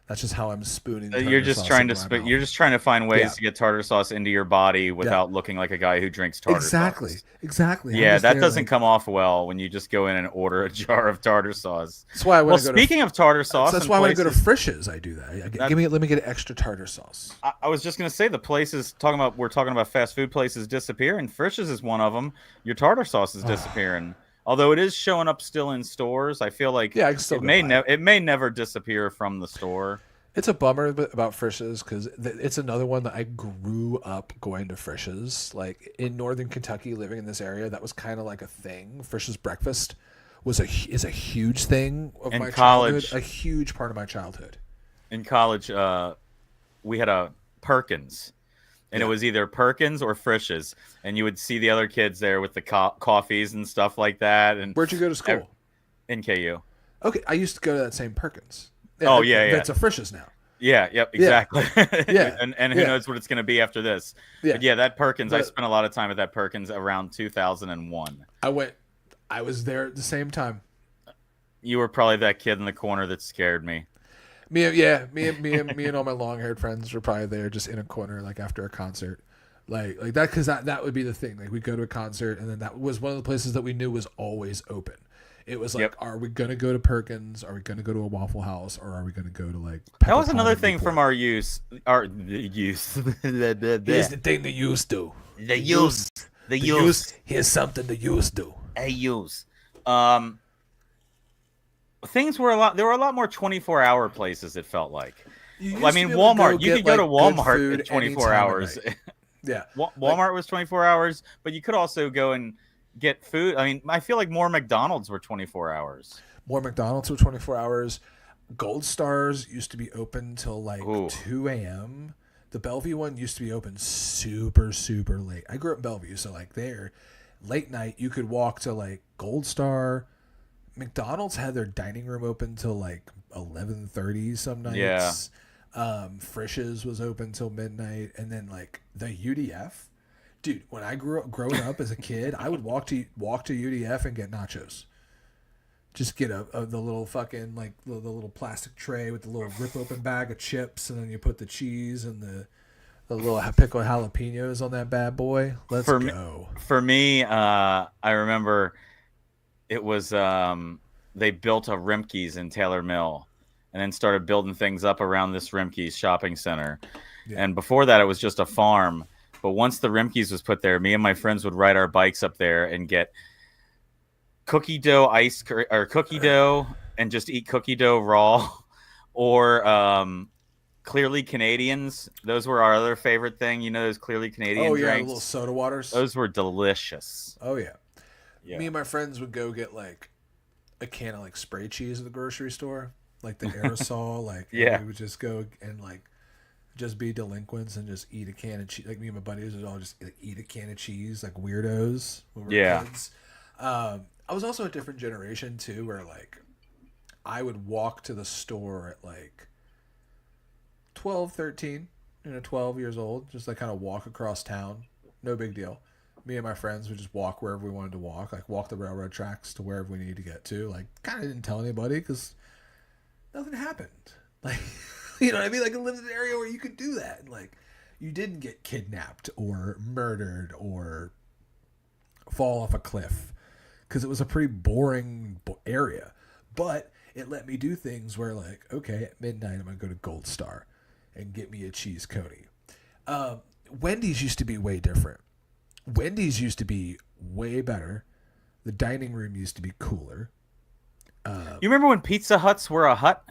That's just how I'm spooning. You're just trying to find ways to get tartar sauce into your body without looking like a guy who drinks tartar sauce. Exactly. Yeah, that doesn't come off well when you just go in and order a jar of tartar sauce. That's why. Speaking of tartar sauce, that's why when I go to Frisch's, I do that. Let me get extra tartar sauce. I was just gonna say we're talking about fast food places disappearing. Frisch's is one of them. Your tartar sauce is disappearing. Although it is showing up still in stores, I feel like it may never disappear from the store. It's a bummer about Frisch's because it's another one that I grew up going to Frisch's. Like in northern Kentucky, living in this area, that was kind of like a thing. Frisch's breakfast is a huge thing of my childhood, a huge part of my childhood. In college, we had a Perkins. And it was either Perkins or Frisch's, and you would see the other kids there with the coffees and stuff like that. And where'd you go to school? In KU. Okay, I used to go to that same Perkins. That's a Frisch's now. Yeah, yep, exactly. Yeah, and who knows what it's going to be after this? Yeah, but that Perkins. I spent a lot of time at that Perkins around 2001. I was there at the same time. You were probably that kid in the corner that scared me. Me and all my long-haired friends were probably there just in a corner, like after a concert, like that, because that would be the thing. Like we'd go to a concert, and then that was one of the places that we knew was always open. It was like, are we gonna go to Perkins? Are we gonna go to a Waffle House? Or are we gonna go to like? That was another thing from our use. Here's the thing the use do. The use. Here's something the use do. A use. Things were there were a lot more 24-hour places, it felt like. Walmart. You could go to Walmart at 24 hours. Yeah, like Walmart was 24 hours, but you could also go and get food. I mean, I feel like more McDonald's were 24 hours. more McDonald's were 24 hours. Gold Stars used to be open till like Ooh, 2 a.m. The Bellevue one used to be open super, super late. I grew up in Bellevue, so like there, late night, you could walk to like Gold Star. McDonald's had their dining room open till like 11:30 some yeah. nights. Frisch's was open till midnight, and then like the UDF. Dude, when I growing up as a kid, I would walk to UDF and get nachos. Just get the little fucking like the little plastic tray with the little rip open bag of chips, and then you put the cheese and the little pickled jalapenos on that bad boy. Let's For me, go. I remember it was they built a Rimke's in Taylor Mill, and then started building things up around this Rimke's shopping center. Yeah. And before that, it was just a farm. But once the Rimke's was put there, me and my friends would ride our bikes up there and get cookie dough or cookie dough and just eat cookie dough raw, or Clearly Canadians. Those were our other favorite thing. You know, those Clearly Canadian Oh yeah, the drinks. little soda waters. Those were delicious. Oh yeah. Yeah. Me and my friends would go get like a can of like spray cheese at the grocery store, like the aerosol. Like Yeah. we would just go and like just be delinquents and just eat a can of cheese. Like me and my buddies would all just like, eat a can of cheese like weirdos when we were Yeah. kids. I was also a different generation too, where like I would walk to the store at like 12, 13, 12 years old, just like kind of walk across town. No big deal. Me and my friends would just walk wherever we wanted to walk, like walk the railroad tracks to wherever we needed to get to. Like, kind of didn't tell anybody because nothing happened. Like, you know what I mean? Like, I lived in an area where you could do that. And, like, you didn't get kidnapped or murdered or fall off a cliff because it was a pretty boring area. But it let me do things where, like, okay, at midnight, I'm going to go to Gold Star and get me a cheese coney. Wendy's used to be way different. Wendy's used to be way better. The dining room used to be cooler. You remember when Pizza Huts were a hut?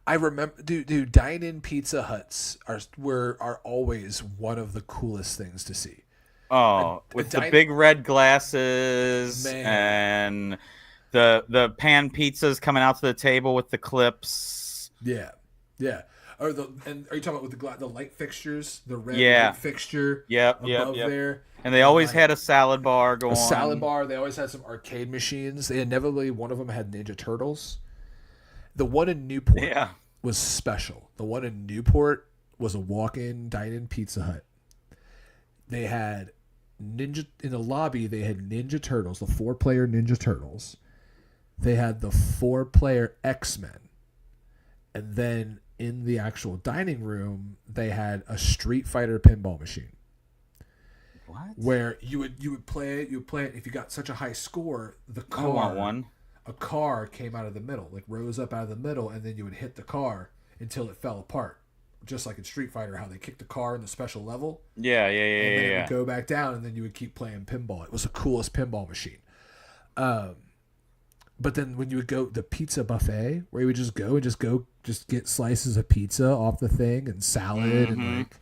I remember, dude, dine-in Pizza Huts are always one of the coolest things to see. Oh, with the big red glasses, Man. and the pan pizzas coming out to the table with the clips. Yeah, yeah. Are you talking about with the light fixtures, the red light fixture? Yep. There. And they always had a salad bar going. A salad bar. They always had some arcade machines. They inevitably one of them had Ninja Turtles. The one in Newport was special. The one in Newport was a walk-in, dine-in Pizza Hut. They had in the lobby. They had Ninja Turtles, the 4-player Ninja Turtles. They had the 4-player X-Men, and then in the actual dining room, they had a Street Fighter pinball machine. What? Where you would play it. You would play it if you got such a high score. The car, I want one. A car came out of the middle, like rose up out of the middle, and then you would hit the car until it fell apart. Just like in Street Fighter, how they kicked the car in the special level. Yeah. And then it would go back down, and then you would keep playing pinball. It was the coolest pinball machine. But then when you would go the pizza buffet, where you would just get slices of pizza off the thing and salad and like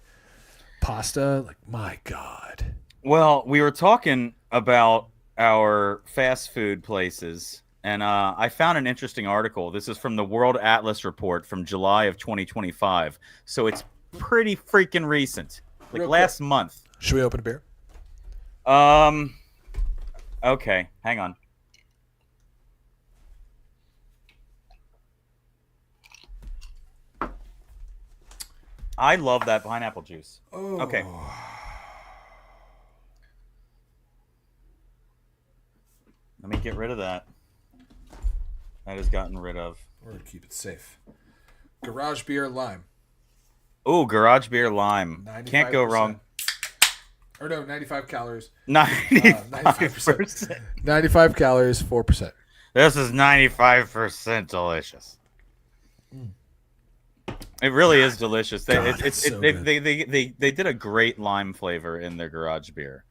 pasta, like my God. Well, we were talking about our fast food places, and I found an interesting article. This is from the World Atlas Report from July of 2025, so it's pretty freaking recent, like last month. Should we open a beer? Okay, hang on. I love that pineapple juice. Oh. Okay. Let me get rid of that. That is gotten rid of. We're going to keep it safe. Garage beer lime. Oh, garage beer lime. Can't go wrong. Or no, 95 calories. 95%. 95 calories, 4%. This is 95% delicious. It really is delicious. They did a great lime flavor in their garage beer.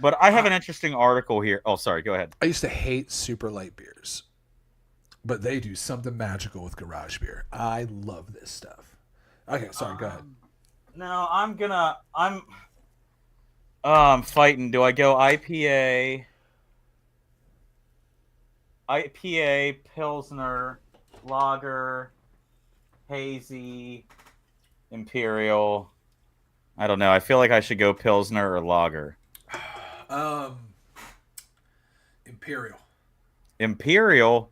But I have an interesting article here. Oh, sorry. Go ahead. I used to hate super light beers, but they do something magical with garage beer. I love this stuff. Okay, sorry. Go ahead. No, I'm fighting. Do I go IPA, Pilsner, Lager, Hazy, Imperial? I don't know. I feel like I should go Pilsner or Lager. Um, Imperial. Imperial?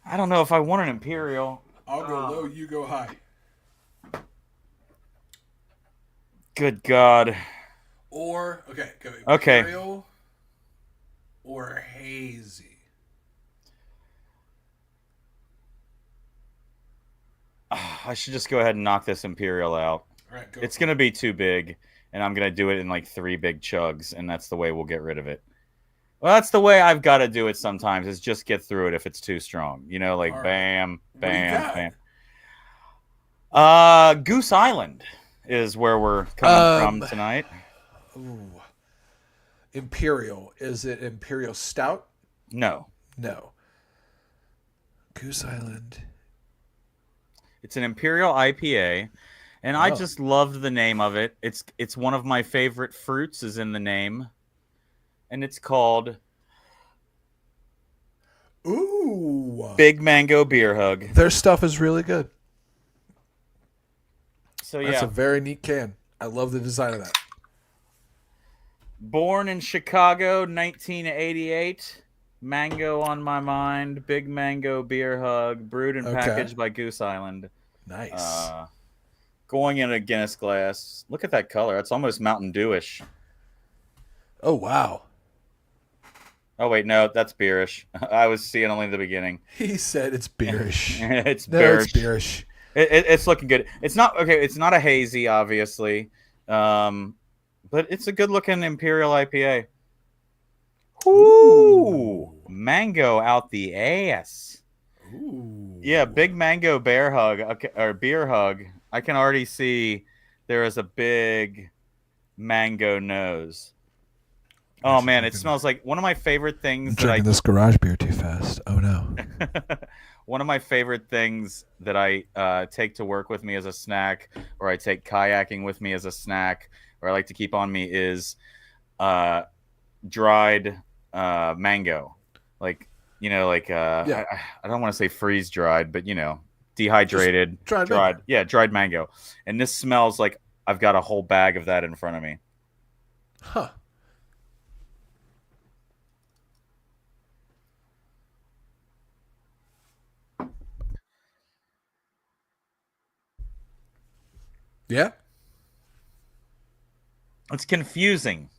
I don't know if I want an Imperial. I'll go low, you go high. Good God. Or okay, go Okay. Imperial or hazy. I should just go ahead and knock this Imperial out. All right, go. It's going to be too big, and I'm going to do it in like 3 big chugs, and that's the way we'll get rid of it. Well, that's the way I've got to do it sometimes, is just get through it if it's too strong. You know, like All right. bam, What do you bam, got? bam. Goose Island is where we're coming from tonight. Ooh. Imperial. Is it Imperial Stout? No. No. Goose Island. It's an Imperial IPA, and I just love the name of it. It's one of my favorite fruits is in the name, and it's called Big Mango Beer Hug. Their stuff is really good. So yeah, that's a very neat can. I love the design of that. Born in Chicago, 1988. Mango on my mind. Big Mango Beer Hug. Brewed and packaged by Goose Island. Nice. Going in a Guinness glass. Look at that color. It's almost Mountain Dewish. Oh, wow. Oh, wait. No, that's beerish. I was seeing only the beginning. He said it's beerish. It's beerish. It's beerish. It's looking good. It's not okay. It's not a hazy, obviously, but it's a good-looking Imperial IPA. Ooh, mango out the ass. Ooh. Yeah, Big Mango Bear Hug or Beer Hug. I can already see there is a big mango nose. Oh man, it smells like one of my favorite things. I'm drinking this garage beer too fast. Oh no. One of my favorite things that I take to work with me as a snack, or I take kayaking with me as a snack, or I like to keep on me is dried mango. Like, you know, like I don't want to say freeze dried, but you know, dehydrated, dried mango. Yeah, dried mango. And this smells like I've got a whole bag of that in front of me. Huh. Yeah. It's confusing.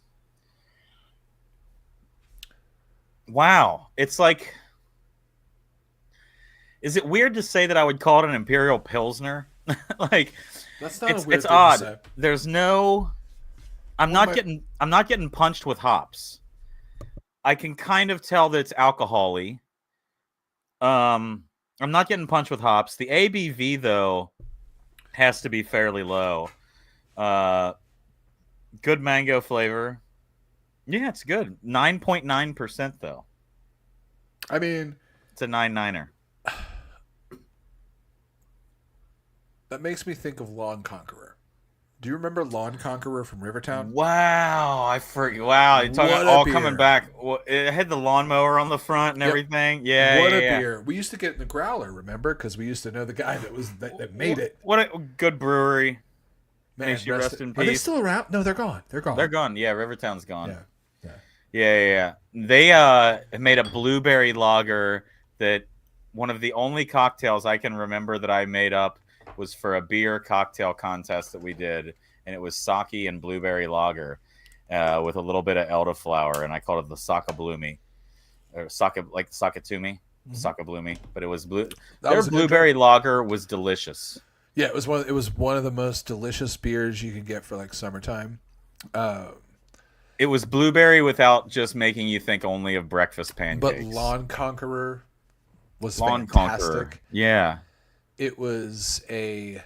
Wow. It's like, is it weird to say that I would call it an Imperial Pilsner? Like, that's not a weird it's thing odd. to say. There's no, I'm not getting punched with hops. I can kind of tell that it's alcohol-y. I'm not getting punched with hops. The ABV though has to be fairly low. Good mango flavor. Yeah, it's good. 9.9% though. I mean, it's a 9.9er. That makes me think of Lawn Conqueror. Do you remember Lawn Conqueror from Rivertown? Wow, I forget. Wow, you're talking all coming back. It had the lawnmower on the front and everything. Yeah, what a beer! We used to get it in the growler, remember? Because we used to know the guy that made it. What a good brewery. Man, rest in peace. Are they still around? No, they're gone. They're gone. They're gone. Yeah, Rivertown's gone. Yeah. They made a blueberry lager that one of the only cocktails I can remember that I made up was for a beer cocktail contest that we did, and it was sake and blueberry lager with a little bit of elderflower, and I called it the Sake Bloomy, or sake like Sakatumi, Sake Bloomy, but it was blue. Their blueberry lager was delicious. Yeah, it was one of the most delicious beers you could get for like summertime. It was blueberry without just making you think only of breakfast pancakes. But Lawn Conqueror was fantastic. Yeah. It was a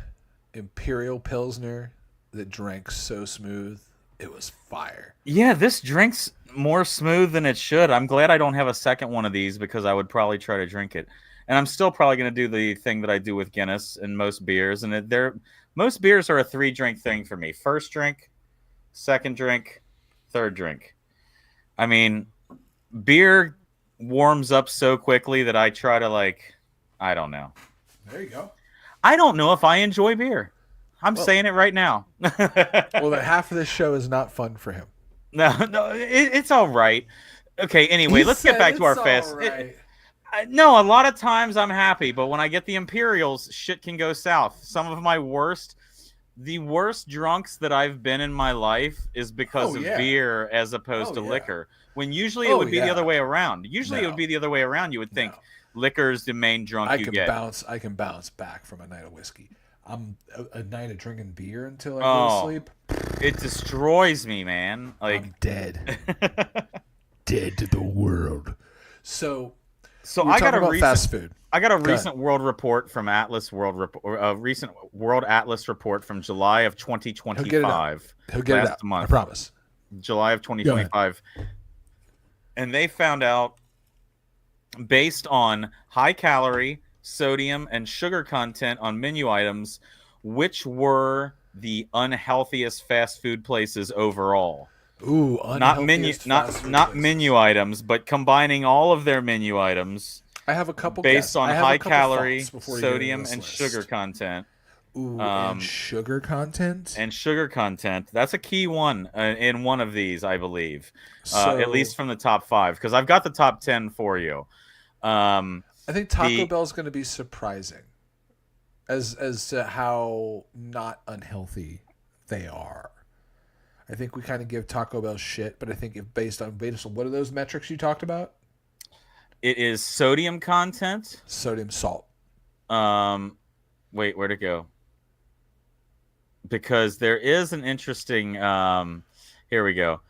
Imperial Pilsner that drank so smooth. It was fire. Yeah, this drinks more smooth than it should. I'm glad I don't have a second one of these because I would probably try to drink it. And I'm still probably going to do the thing that I do with Guinness and most beers. And most beers are a 3-drink thing for me. First drink, second drink, Third drink. I mean, beer warms up so quickly that I try to I don't know. There you go. I don't know if I enjoy beer. I'm Well, saying it right now. well, then half of this show is not fun for him. No, it's all right. Okay, anyway, He let's get said back to our it's fest. all right. No, a lot of times I'm happy, but when I get the Imperials, shit can go south. Some of the worst drunks that I've been in my life is because Oh of yeah. beer as opposed Oh to yeah. liquor. When usually it Oh would be the other yeah. way around. Usually it would No. be the other way around. You would think No. liquor's the main drunk you get. I can bounce back from a night of whiskey. I'm a night of drinking beer until I go to Oh, sleep. it destroys me, man. I'm dead. Dead to the world. So So we were I got talking a about recent fast food. I got a Go recent world report from Atlas a recent World Atlas report from July of He'll get it out. 2025. He'll get it last out. I month, promise. July of 2025. And they found out based on high calorie, sodium, and sugar content on menu items, which were the unhealthiest fast food places overall. Ooh, unhealthiest fast food not places. menu items, but combining all of their menu items I have a couple based guesses. on I have a high couple calorie, thoughts before you get into sodium, this and list. sugar content. Ooh, and sugar content. And sugar content. That's a key one in one of these, I believe. So, At least from the top 5, because I've got the top 10 for you. I think Taco Bell's going to be surprising as to how not unhealthy they are. I think we kind of give Taco Bell shit, but I think if based on what are those metrics you talked about? It is sodium content. Sodium, salt. Wait, where'd it go? Because there is an interesting. Here we go.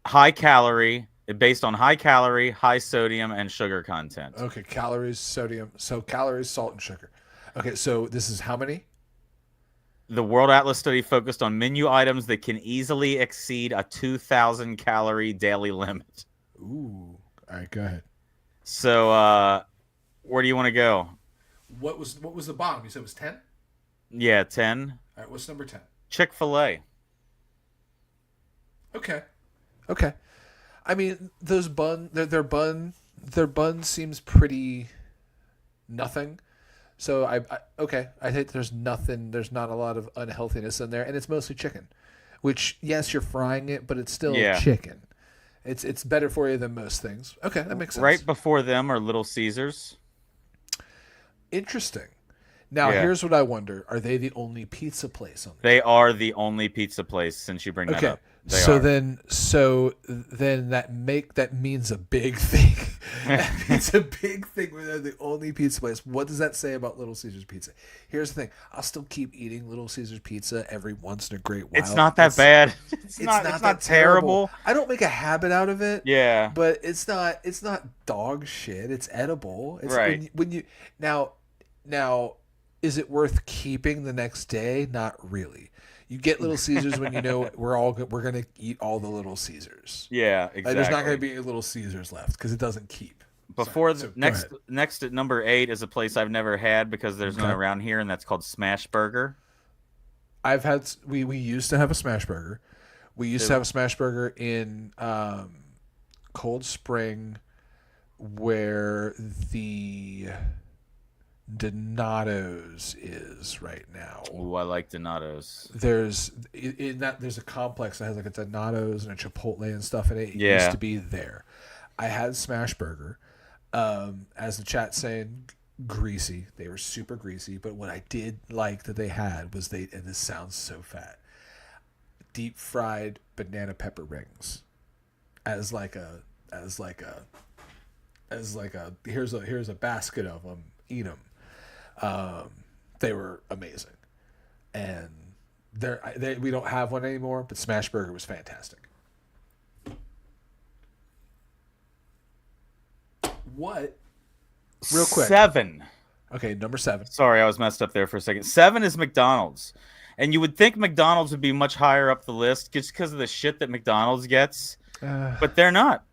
High calorie, based on high calorie, high sodium, and sugar content. Okay, calories, sodium. So calories, salt, and sugar. Okay, so this is how many? The World Atlas study focused on menu items that can easily exceed a 2,000 calorie daily limit. Ooh. All right, go ahead. So, where do you want to go? What was the bottom? You said it was 10? Yeah, 10. All right, what's number 10? Chick-fil-A. Okay. Okay. I mean, those their bun seems pretty nothing. So I think there's nothing. There's not a lot of unhealthiness in there, and it's mostly chicken. Which yes, you're frying it, but it's still chicken. It's better for you than most things. Okay, that makes sense. Right before them are Little Caesars. Interesting. Now here's what I wonder: are they the only pizza place on there? They are the only pizza place. Since you bring that up, so then that means a big thing. It's a big thing when they're the only pizza place. What does that say about Little Caesars Pizza? Here's the thing: I'll still keep eating Little Caesars Pizza every once in a great while. It's not that bad. It's not terrible. I don't make a habit out of it. Yeah, but it's not dog shit. It's edible. It's right. When you now, is it worth keeping the next day? Not really. You get Little Caesars when you know we're gonna eat all the Little Caesars. Yeah, exactly. There's not gonna be any Little Caesars left because it doesn't keep. Next at number 8 is a place I've never had because there's none around here, and that's called Smash Burger. We used to have a Smash Burger. We used to have a Smash Burger in Cold Spring, where the Donato's is right now. Ooh, I like Donato's. There's a complex that has like a Donato's and a Chipotle and stuff in it. It used to be there. I had Smash Burger. As the chat saying, greasy. They were super greasy, but what I did like that they had was and this sounds so fat, deep fried banana pepper rings as here's a basket of them, eat them. They were amazing, and we don't have one anymore, but Smash Burger was fantastic. What? Real quick. 7. Okay, number 7. Sorry, I was messed up there for a second. 7 is McDonald's. And you would think McDonald's would be much higher up the list just because of the shit that McDonald's gets. But they're not.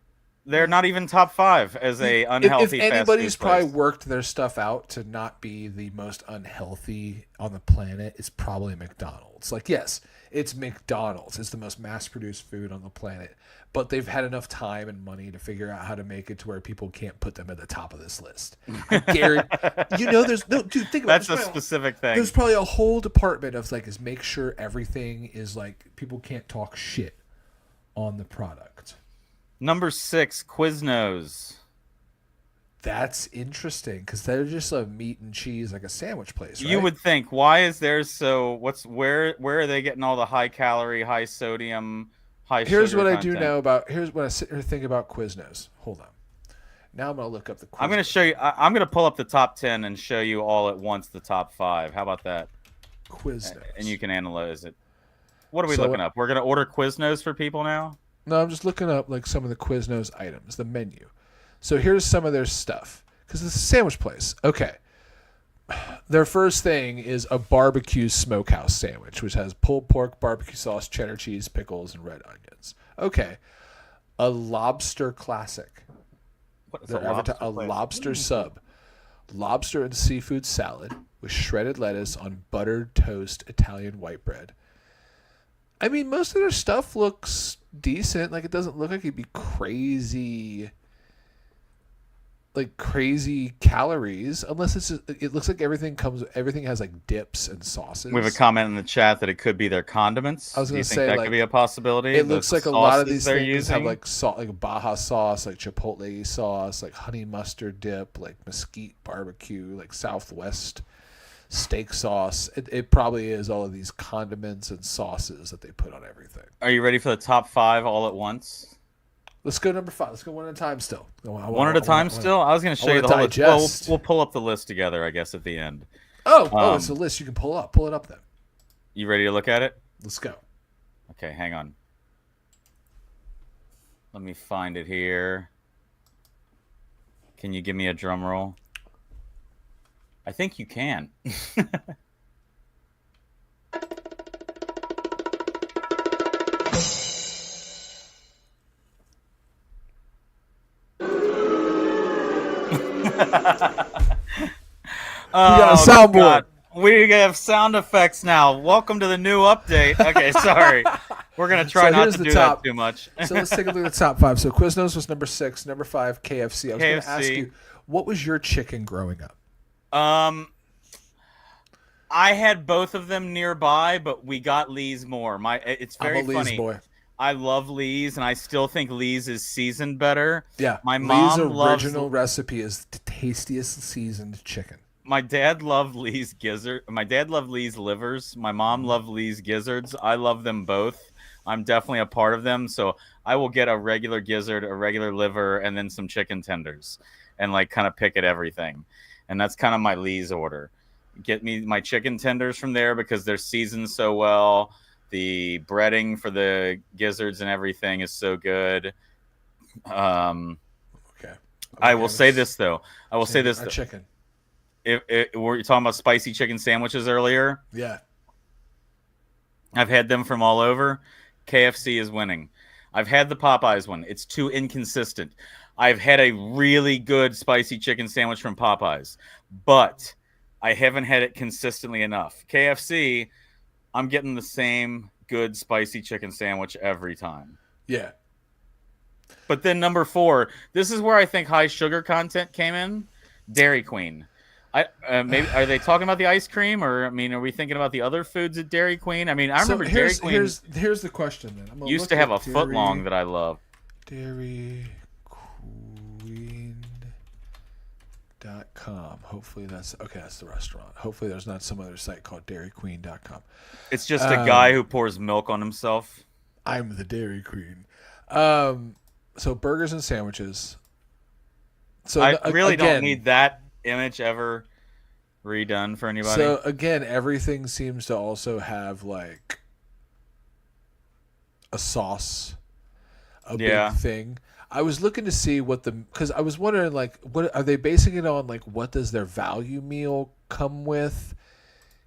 They're not even top 5 as a unhealthy if fast anybody's food probably place. worked their stuff out to not be the most unhealthy on the planet, it's probably McDonald's. Like, yes, It's McDonald's. It's the most mass-produced food on the planet. But they've had enough time and money to figure out how to make it to where people can't put them at the top of this list. I guarantee. There's no dude. Think about it. That's a specific thing. There's probably a whole department of like is make sure everything is like people can't talk shit on the product. Number 6, Quiznos. That's interesting because they're just a meat and cheese like a sandwich place. Right? You would think, why is there where are they getting all the high calorie, high sodium, high Here's sugar what content? I do know about. Here's what I sit here think about Quiznos. Hold on. Now I'm gonna look up the. Quiznos. I'm gonna show you. I'm gonna pull up the top 10 and show you all at once the top 5. How about that? Quiznos. And you can analyze it. What are we looking up? We're gonna order Quiznos for people now. No, I'm just looking up like some of the Quiznos items, the menu. So here's some of their stuff because it's a sandwich place. Okay. Their first thing is a barbecue smokehouse sandwich, which has pulled pork, barbecue sauce, cheddar cheese, pickles, and red onions. Okay. A lobster classic. What is a lobster sub. Lobster and seafood salad with shredded lettuce on buttered toast Italian white bread. I mean, most of their stuff looks decent. Like, it doesn't look like it'd be crazy calories, unless it looks like everything has like dips and sauces. We have a comment in the chat that it could be their condiments. I was going to say that like, could be a possibility. It looks like a lot of these things using have like salt, like Baja sauce, like Chipotle sauce, like honey mustard dip, like mesquite barbecue, like Southwest steak sauce. It probably is all of these condiments and sauces that they put on everything. Are you ready for the top 5 all at once? Let's go number 5. Let's go one at a time still. One at a time still? I was going to show you the whole list. Well, we'll pull up the list together, I guess, at the end. It's a list you can pull up. Pull it up then. You ready to look at it? Let's go. Okay, hang on. Let me find it here. Can you give me a drum roll? I think you can. We got a soundboard. God. We have sound effects now. Welcome to the new update. Okay, sorry. We're going to try not to do that too much. So let's take a look at the top 5. So Quiznos was number 6. Number 5, KFC. I was going to ask you, what was your chicken growing up? I had both of them nearby, but we got Lee's more. It's very funny. Lee's boy. I love Lee's, and I still think Lee's is seasoned better. Yeah, my mom Lee's original recipe is the tastiest seasoned chicken. My dad loved Lee's gizzard. My dad loved Lee's livers. My mom loved Lee's gizzards. I love them both. I'm definitely a part of them, so I will get a regular gizzard, a regular liver, and then some chicken tenders, and like kind of pick at everything. And that's kind of my Lee's order. Get me my chicken tenders from there because they're seasoned so well. The breading for the gizzards and everything is so good. Okay. I will say this though. Chicken. Were you talking about spicy chicken sandwiches earlier? Yeah. I've had them from all over. KFC is winning. I've had the Popeyes one. It's too inconsistent. I've had a really good spicy chicken sandwich from Popeyes, but I haven't had it consistently enough. KFC, I'm getting the same good spicy chicken sandwich every time. Yeah. But then number 4, this is where I think high sugar content came in. Dairy Queen. Maybe are they talking about the ice cream, or I mean, are we thinking about the other foods at Dairy Queen? I mean, I remember Dairy Queen. Here's the question then. Used to have a foot long that I love. DairyQueen.com. Hopefully that's okay. That's the restaurant. Hopefully there's not some other site called DairyQueen.com. It's just a guy who pours milk on himself. I'm the Dairy Queen. So burgers and sandwiches. So I really don't need that image ever redone for anybody. So again, everything seems to also have like a sauce, big thing. I was looking to see because I was wondering like, what are they basing it on? Like, what does their value meal come with?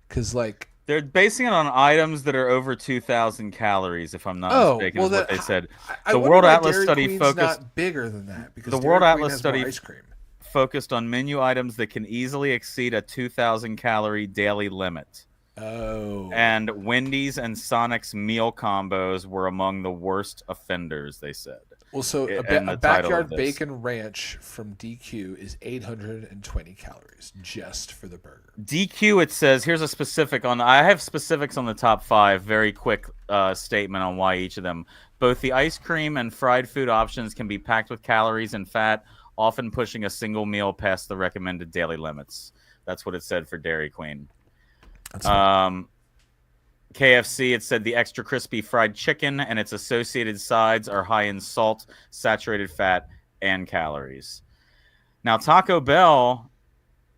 Because like they're basing it on items that are over 2,000 calories, if I'm not mistaken. Is what they said. The World Atlas study focused not bigger than that because the World Atlas study focused on menu items that can easily exceed a 2,000 calorie daily limit. Oh. And Wendy's and Sonic's meal combos were among the worst offenders, they said. Well, so In a the title of backyard this. bacon ranch from DQ is 820 calories just for the burger. DQ, it says, here's a specific on, I have specifics on the top 5, very quick statement on why each of them. Both the ice cream and fried food options can be packed with calories and fat, often pushing a single meal past the recommended daily limits. That's what it said for Dairy Queen. That's fine. KFC, it said the extra crispy fried chicken and its associated sides are high in salt, saturated fat, and calories. Now, Taco Bell,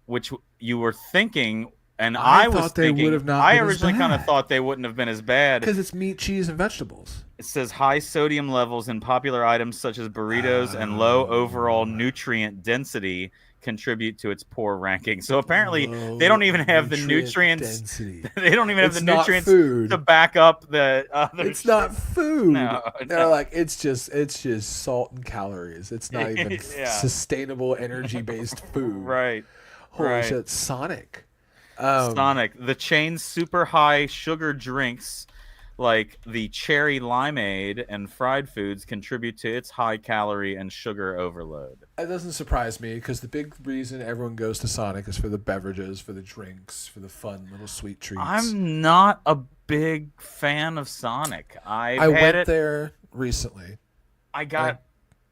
which you were thinking, and I I was thought they would thinking, have not I been as originally kind of bad thought they wouldn't have been as bad. because it's meat, cheese, and vegetables. It says high sodium levels in popular items such as burritos and low overall nutrient density contribute to its poor ranking. So apparently they don't even have the nutrients. Density. They don't even have It's the not nutrients food. to back up the other. It's not food. No, They're no. like it's just salt and calories. It's not even Yeah. sustainable energy based food. Right. Holy right. shit, Sonic. Sonic, the chain's super high sugar drinks like the cherry limeade and fried foods contribute to its high calorie and sugar overload. It doesn't surprise me because the big reason everyone goes to Sonic is for the beverages, for the drinks, for the fun little sweet treats. I'm not a big fan of Sonic. I went there recently. I got.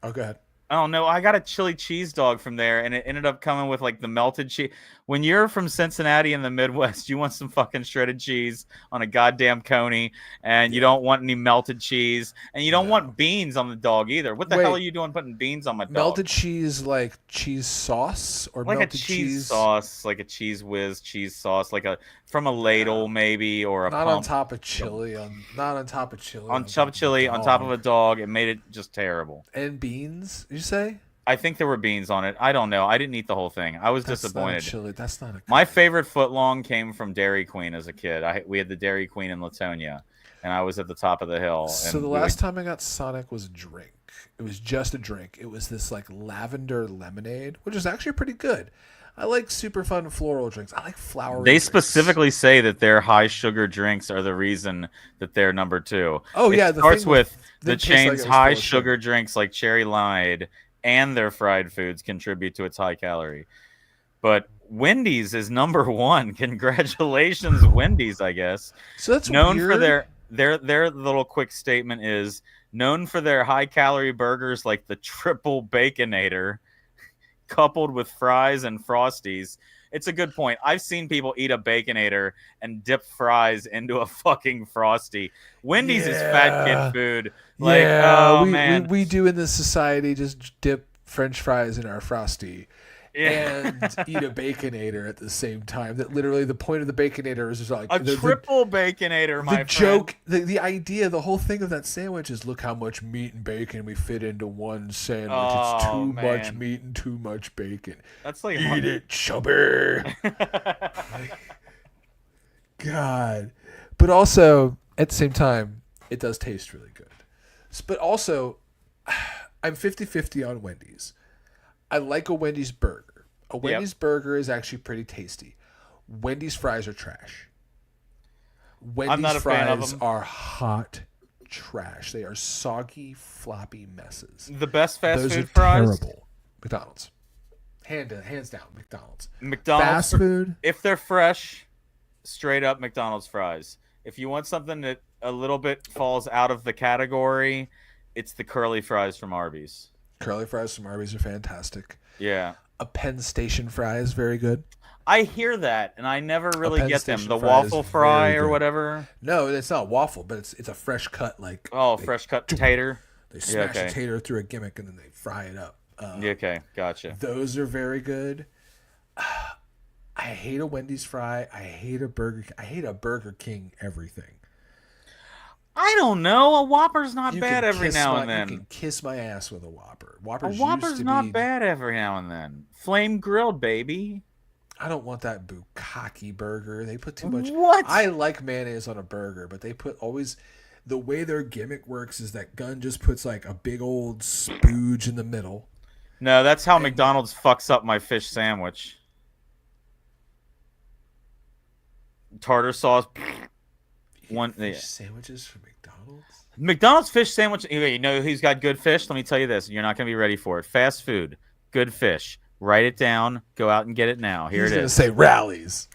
Oh, go ahead. Oh no, I got a chili cheese dog from there, and it ended up coming with like the melted cheese. When you're from Cincinnati in the Midwest, you want some fucking shredded cheese on a goddamn coney, and you don't want any melted cheese, and you don't want beans on the dog either. What the hell are you doing putting beans on my dog? Melted cheese, like cheese sauce, or like melted a cheese sauce, like a cheese whiz cheese sauce, like a from a ladle maybe, or a not pump. on top of chili, not on top of chili, on top of chili, on top of a dog. It made it just terrible. And beans, you say? I think there were beans on it. I don't know. I didn't eat the whole thing. I was That's disappointed. Not chili. That's not a. My favorite footlong came from Dairy Queen as a kid. We had the Dairy Queen in Latonia, and I was at the top of the hill. So the last time I got Sonic was a drink. It was just a drink. It was this like lavender lemonade, which is actually pretty good. I like super fun floral drinks. I like flowery. They drinks. specifically say that their high sugar drinks are the reason that they're number 2. Oh yeah, it starts with the chain's like high sugar drinks like cherry limeade and their fried foods contribute to its high calorie. But Wendy's is number 1. Congratulations, Wendy's, I guess. So that's known weird. for their little quick statement is known for their high calorie burgers like the triple baconator coupled with fries and frosties. It's a good point. I've seen people eat a baconator and dip fries into a fucking frosty. Wendy's is fat kid food. Like, oh man, we do in this society just dip French fries in our frosty. And eat a baconator at the same time. That literally the point of the baconator is just like a triple baconator. My the joke, the idea, the whole thing of that sandwich is look how much meat and bacon we fit into one sandwich. It's too much meat and too much bacon. That's like eat it, chubber. God, but also at the same time, it does taste really good. But also, I'm 50-50 on Wendy's. I like a Wendy's burger. A Wendy's burger is actually pretty tasty. Wendy's fries are trash. Wendy's I'm not a fan of them. are hot trash. They are soggy, floppy messes. The best fast Those food are fries? terrible. McDonald's. Hands down, McDonald's. McDonald's fast food. If they're fresh, straight up McDonald's fries. If you want something that a little bit falls out of the category, it's the curly fries from Arby's. Curly fries from Arby's are fantastic. Yeah. A Penn Station fry is very good. I hear that, and I never really Penn get them. Station The fry waffle is fry very or good. whatever. No, it's not waffle, but it's a fresh cut like. Fresh cut tater. They smash the tater through a gimmick and then they fry it up. Okay, gotcha. Those are very good. I hate a Wendy's fry. I hate a Burger King everything. I don't know. A Whopper's not You bad can every kiss now my- and then. You can kiss my ass with a Whopper. A Whopper's Whopper's used to not be, bad every now and then. Flame grilled, baby. I don't want that bukkake burger. They put too much. What? I like mayonnaise on a burger, but they put always. The way their gimmick works is that Gunn just puts like a big old spooge in the middle. No, that's how McDonald's fucks up my fish sandwich. tartar sauce. You get One fish sandwiches from McDonald's? McDonald's fish sandwich. You know who's got good fish? Let me tell you this. You're not going to be ready for it. Fast food, good fish. Write it down. Go out and get it now. Here He's it gonna is. say Rallies.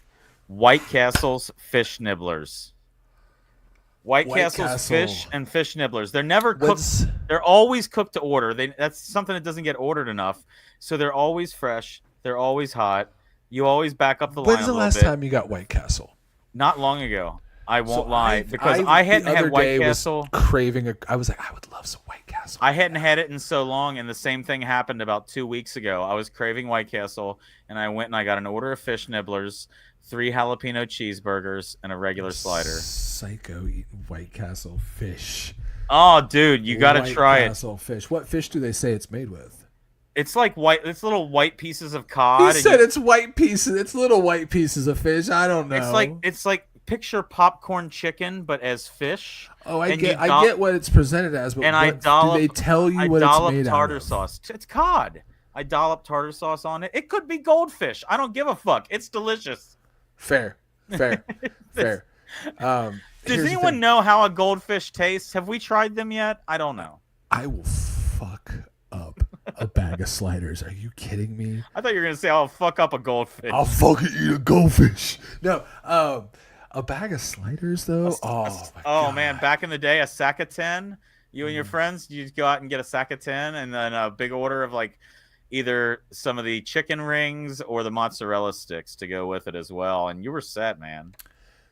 White Castle's fish nibblers. White White Castle's Castle. fish and fish nibblers. They're never cooked. What's They're always cooked to order. That's something that doesn't get ordered enough. So they're always fresh. They're always hot. You always back up the line when's a the little last bit. time you got White Castle? Not long ago. I won't So lie because I hadn't the had other White day Castle. was craving I was like, I would love some White Castle. I hadn't had it in so long, and the same thing happened about 2 weeks ago. I was craving White Castle, and I went and I got an order of fish nibblers, 3 jalapeno cheeseburgers, and a regular slider. Psycho eating White Castle fish. Oh, dude, you got to try White Castle fish. What fish do they say it's made with? It's like white. It's little white pieces of He cod. said it's white pieces. It's little white pieces of fish. I don't know. It's like picture popcorn chicken, but as fish. Oh, I And get you I get what it's presented as, but and I what, dollop. do they tell you I what it's dollop made tartar out of? sauce. It's cod. I dollop tartar sauce on it. It could be goldfish. I don't give a fuck. It's delicious. Fair. Fair. Does Here's the anyone thing. know how a goldfish tastes? Have we tried them yet? I don't know. I will fuck up a bag of sliders. Are you kidding me? I thought you were gonna say I'll fuck up a goldfish. I'll fucking eat a goldfish. No, a bag of sliders though. Oh my God. Man, back in the day, a sack of 10. You and your friends, you go out and get a sack of 10, and then a big order of like either some of the chicken rings or the mozzarella sticks to go with it as well. And you were set, man.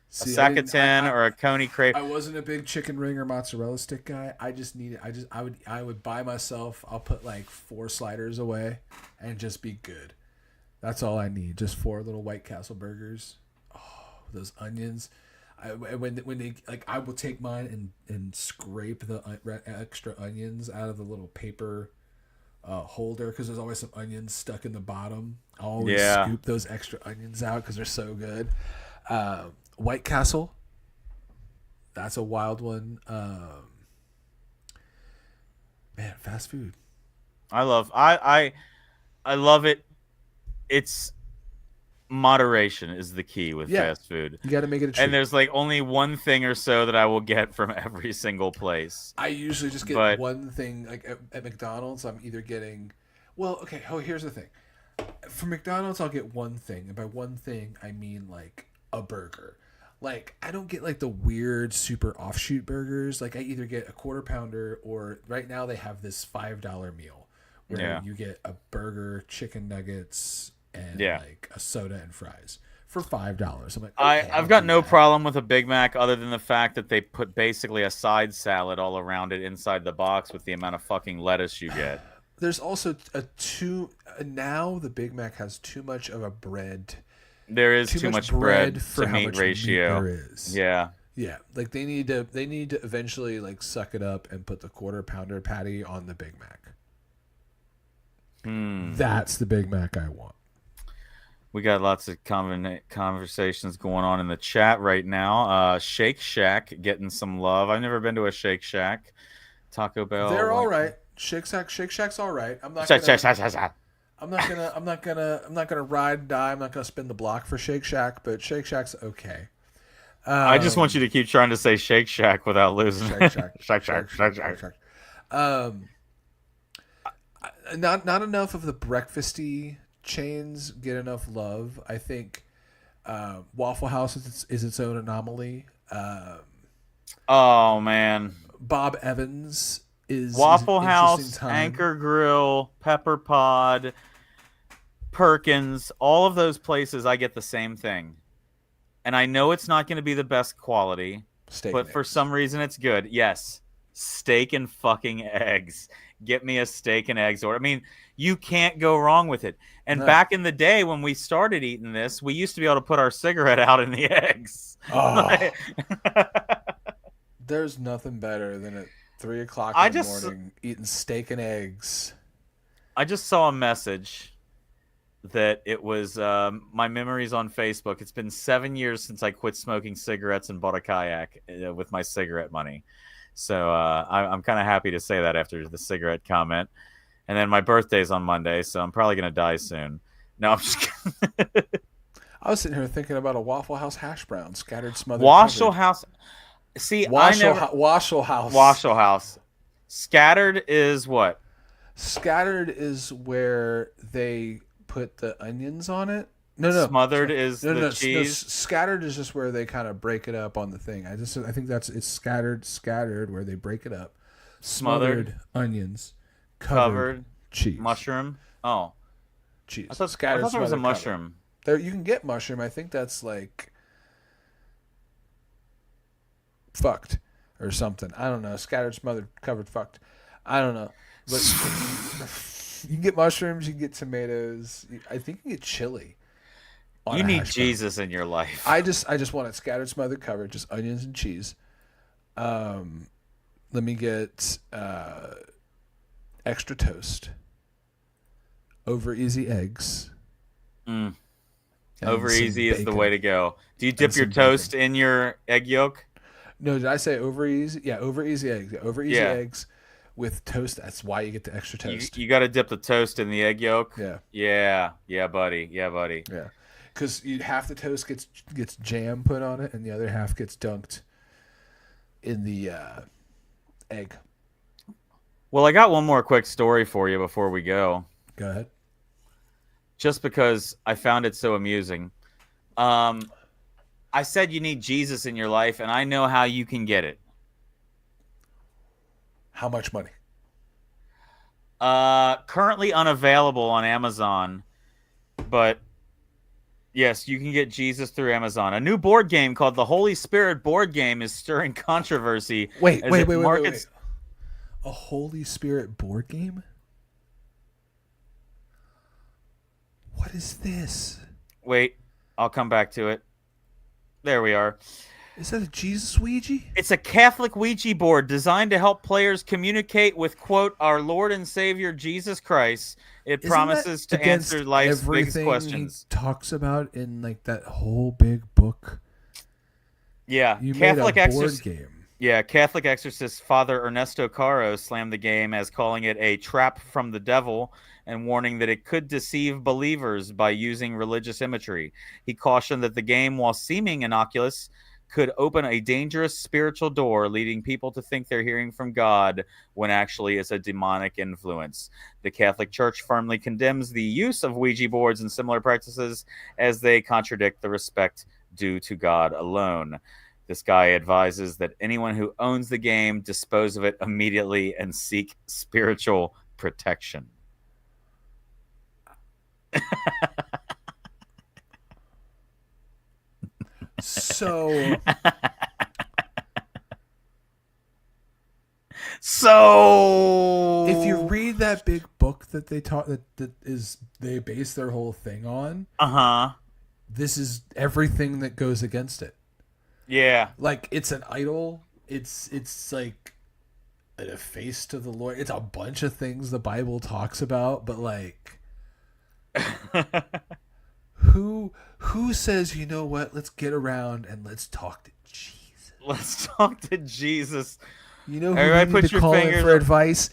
See, A sack of 10 or a coney crave. I wasn't a big chicken ring or mozzarella stick guy. I would buy myself. I'll put like 4 sliders away and just be good. That's all I need. Just 4 little White Castle burgers. Oh, those onions. When they like, I will take mine and scrape the extra onions out of the little paper holder because there's always some onions stuck in the bottom. I always scoop those extra onions out because they're so good. White Castle, that's a wild one. Man, fast food. I love it. It's moderation is the key with fast food. You got to make it a treat. And there's like only one thing or so that I will get from every single place. I usually just get one thing. Like at McDonald's, I'm either getting. Well, okay. Oh, here's the thing. For McDonald's, I'll get one thing, and by one thing, I mean like a burger. Like, I don't get like the weird super offshoot burgers. Like, I either get a quarter pounder or right now they have this $5 meal where you get a burger, chicken nuggets, and like a soda and fries for $5. I'm like, okay, I've got no problem with a Big Mac other than the fact that they put basically a side salad all around it inside the box with the amount of fucking lettuce you get. There's also now the Big Mac has too much of a bread. There is too much bread for to how meat much ratio. Meat there is. Yeah. Yeah, like they need to eventually like suck it up and put the quarter pounder patty on the Big Mac. That's the Big Mac I want. We got lots of conversations going on in the chat right now. Shake Shack getting some love. I've never been to a Shake Shack. Taco Bell. They're all right. Shake Shack's all right. I'm not gonna ride and die. I'm not gonna spin the block for Shake Shack, but Shake Shack's okay. I just want you to keep trying to say Shake Shack without losing. Shake Shack. Shake Shack. Shake Shack. Not enough of the breakfasty chains get enough love. I think Waffle House is its own anomaly. Oh man, Bob Evans is Waffle an House, time. Anchor Grill, Pepper Pod, Perkins, all of those places I get the same thing. And I know it's not going to be the best quality, but for some reason it's good. Yes, steak and fucking eggs. Get me a steak and eggs order. I mean, you can't go wrong with it. And back in the day when we started eating this, we used to be able to put our cigarette out in the eggs. Oh. There's nothing better than at 3 o'clock in the morning eating steak and eggs. I just saw a message that it was my memories on Facebook. It's been 7 years since I quit smoking cigarettes and bought a kayak with my cigarette money. So I'm kind of happy to say that after the cigarette comment. And then my birthday's on Monday, so I'm probably going to die soon. No, I'm just kidding. I was sitting here thinking about a Waffle House hash brown, scattered, smothered, Washel covered. House. See, I never. Washel House. Washel House. Scattered is what? Scattered is where they put the onions on it. No, no, Smothered is no, no, the no. cheese. Scattered is just where they kind of break it up on the thing. I think it's scattered where they break it up. Smothered, onions, covered, cheese, mushroom. Oh, cheese. I thought Scattered, there was a smothered, covered. mushroom. There you can get mushroom. I think that's like fucked or something. I don't know. Scattered, smothered, covered, fucked. I don't know. But you can get mushrooms. You can get tomatoes. I think you can get chili. You need Jesus in your life. I just want it scattered, smothered, covered, just onions and cheese. Let me get extra toast, over easy eggs. Over easy is the way to go. Do you dip your toast in your egg yolk? No, did I say over easy? Yeah, over easy eggs. Over easy eggs with toast. That's why you get the extra toast. You got to dip the toast in the egg yolk. Yeah, buddy. Yeah, because half the toast gets jam put on it, and the other half gets dunked in the egg. Well, I got one more quick story for you before we go. Go ahead. Just because I found it so amusing. I said you need Jesus in your life, and I know how you can get it. How much money? Currently unavailable on Amazon, but yes, you can get Jesus through Amazon. A new board game called the Holy Spirit board game is stirring controversy. Wait. A Holy Spirit board game? What is this? Wait, I'll come back to it. There we are. Is that a Jesus Ouija? It's a Catholic Ouija board designed to help players communicate with, quote, our Lord and Savior Jesus Christ. It promises to answer life's biggest questions. He talks about in like that whole big book. Yeah, you Catholic made a board game. Yeah, Catholic exorcist Father Ernesto Caro slammed the game as calling it a trap from the devil and warning that it could deceive believers by using religious imagery. He cautioned that the game, while seeming innocuous, could open a dangerous spiritual door, leading people to think they're hearing from God when actually it's a demonic influence. The Catholic Church firmly condemns the use of Ouija boards and similar practices as they contradict the respect due to God alone. This guy advises that anyone who owns the game dispose of it immediately and seek spiritual protection. So if you read that big book that they taught they base their whole thing on, this is everything that goes against it. Yeah. Like it's an idol. It's like a face to the Lord. It's a bunch of things the Bible talks about, but like who says, you know what, let's get around and let's talk to Jesus. Let's talk to Jesus. You know who you need to call in for advice?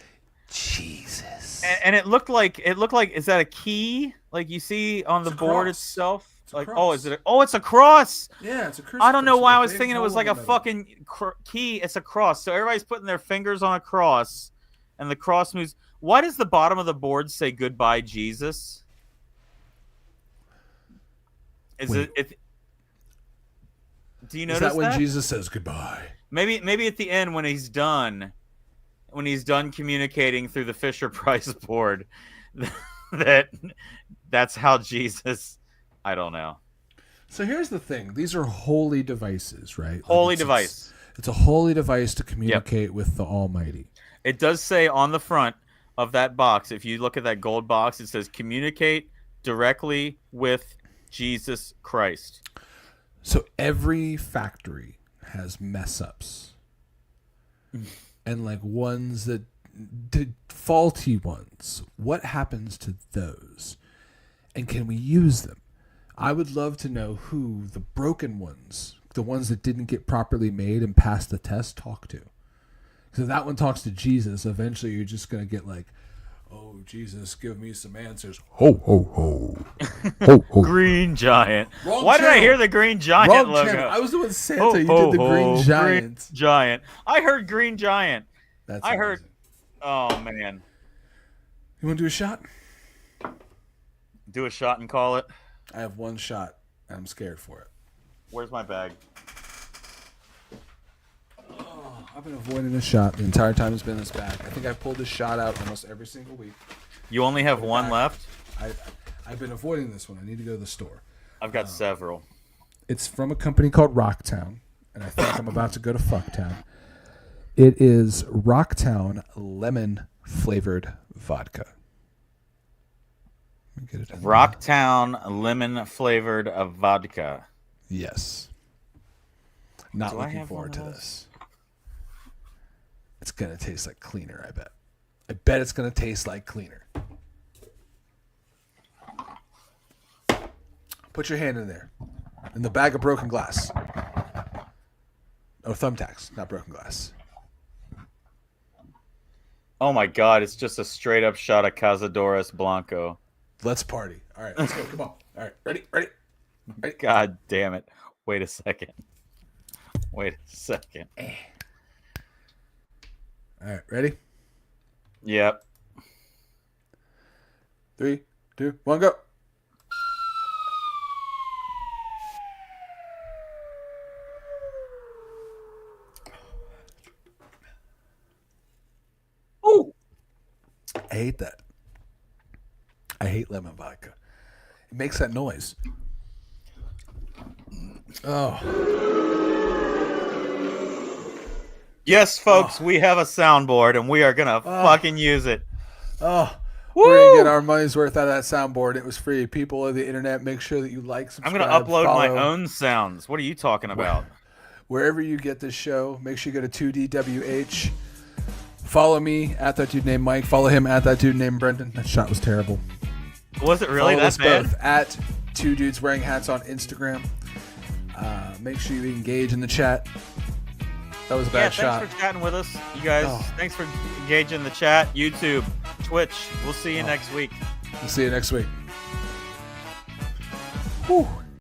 Jesus. And it looked like is that a key? Like you see on the board itself? Like, it's a cross. Yeah, it's a crucifix. I don't know why I was thinking it was like a fucking key. It's a cross. So everybody's putting their fingers on a cross, and the cross moves. Why does the bottom of the board say "Goodbye, Jesus"? Do you notice that? Is that when Jesus says goodbye? Maybe at the end when he's done communicating through the Fisher-Price board, that's how Jesus. I don't know. So here's the thing. These are holy devices, right? Holy device. It's a holy device to communicate with the Almighty. It does say on the front of that box, if you look at that gold box, it says communicate directly with Jesus Christ. So every factory has mess ups. And like ones that did faulty ones. What happens to those? And can we use them? I would love to know who the broken ones, the ones that didn't get properly made and passed the test, talk to. So that one talks to Jesus. Eventually, you're just going to get like, oh, Jesus, give me some answers. Ho, ho, ho. Ho, ho. Green Giant. Wrong Why did I channel. hear the Green Giant Wrong logo? channel. I was doing Santa. Ho, You ho, did the Green ho, Giant. Green Giant. I heard Green Giant. That's I amazing. heard. Oh man. You want to do a shot? Do a shot and call it. I have one shot, and I'm scared for it. Where's my bag? I've been avoiding this shot the entire time it's been in this bag. I think I've pulled this shot out almost every single week. You only have one left? I've been avoiding this one. I need to go to the store. I've got several. It's from a company called Rocktown, and I think I'm about to go to Fucktown. It is Rocktown lemon flavored vodka. Let me get it in there. Rocktown lemon flavored vodka. Yes. Not Do I looking have forward to one of those? this. It's going to taste like cleaner, I bet. I bet it's going to taste like cleaner. Put your hand in there. In the bag of broken glass. Oh, thumbtacks, not broken glass. Oh my god, it's just a straight up shot of Cazadores Blanco. Let's party. All right, let's go. Come on. All right, ready? Ready? God damn it. Wait a second. Wait a second. All right, ready? Yep. 3, 2, 1, go. Ooh. I hate that. I hate lemon vodka. It makes that noise. Oh. Yes, folks, we have a soundboard and we are gonna fucking use it. Oh. Woo! We're going to get our money's worth out of that soundboard. It was free. People of the internet, make sure that you like, I'm subscribe, gonna upload my follow. own sounds. What are you talking about? Wherever you get this show, make sure you go to 2DWH. Follow me at that dude named Mike. Follow him at that dude named Brendan. That shot was terrible. Was it really Follow that us bad? both at 2 Dudes Wearing Hats on Instagram. Make sure you engage in the chat. That was a bad shot. Thanks for chatting with us, you guys. Oh. Thanks for engaging in the chat. YouTube, Twitch. We'll see you next week. We'll see you next week. Whew.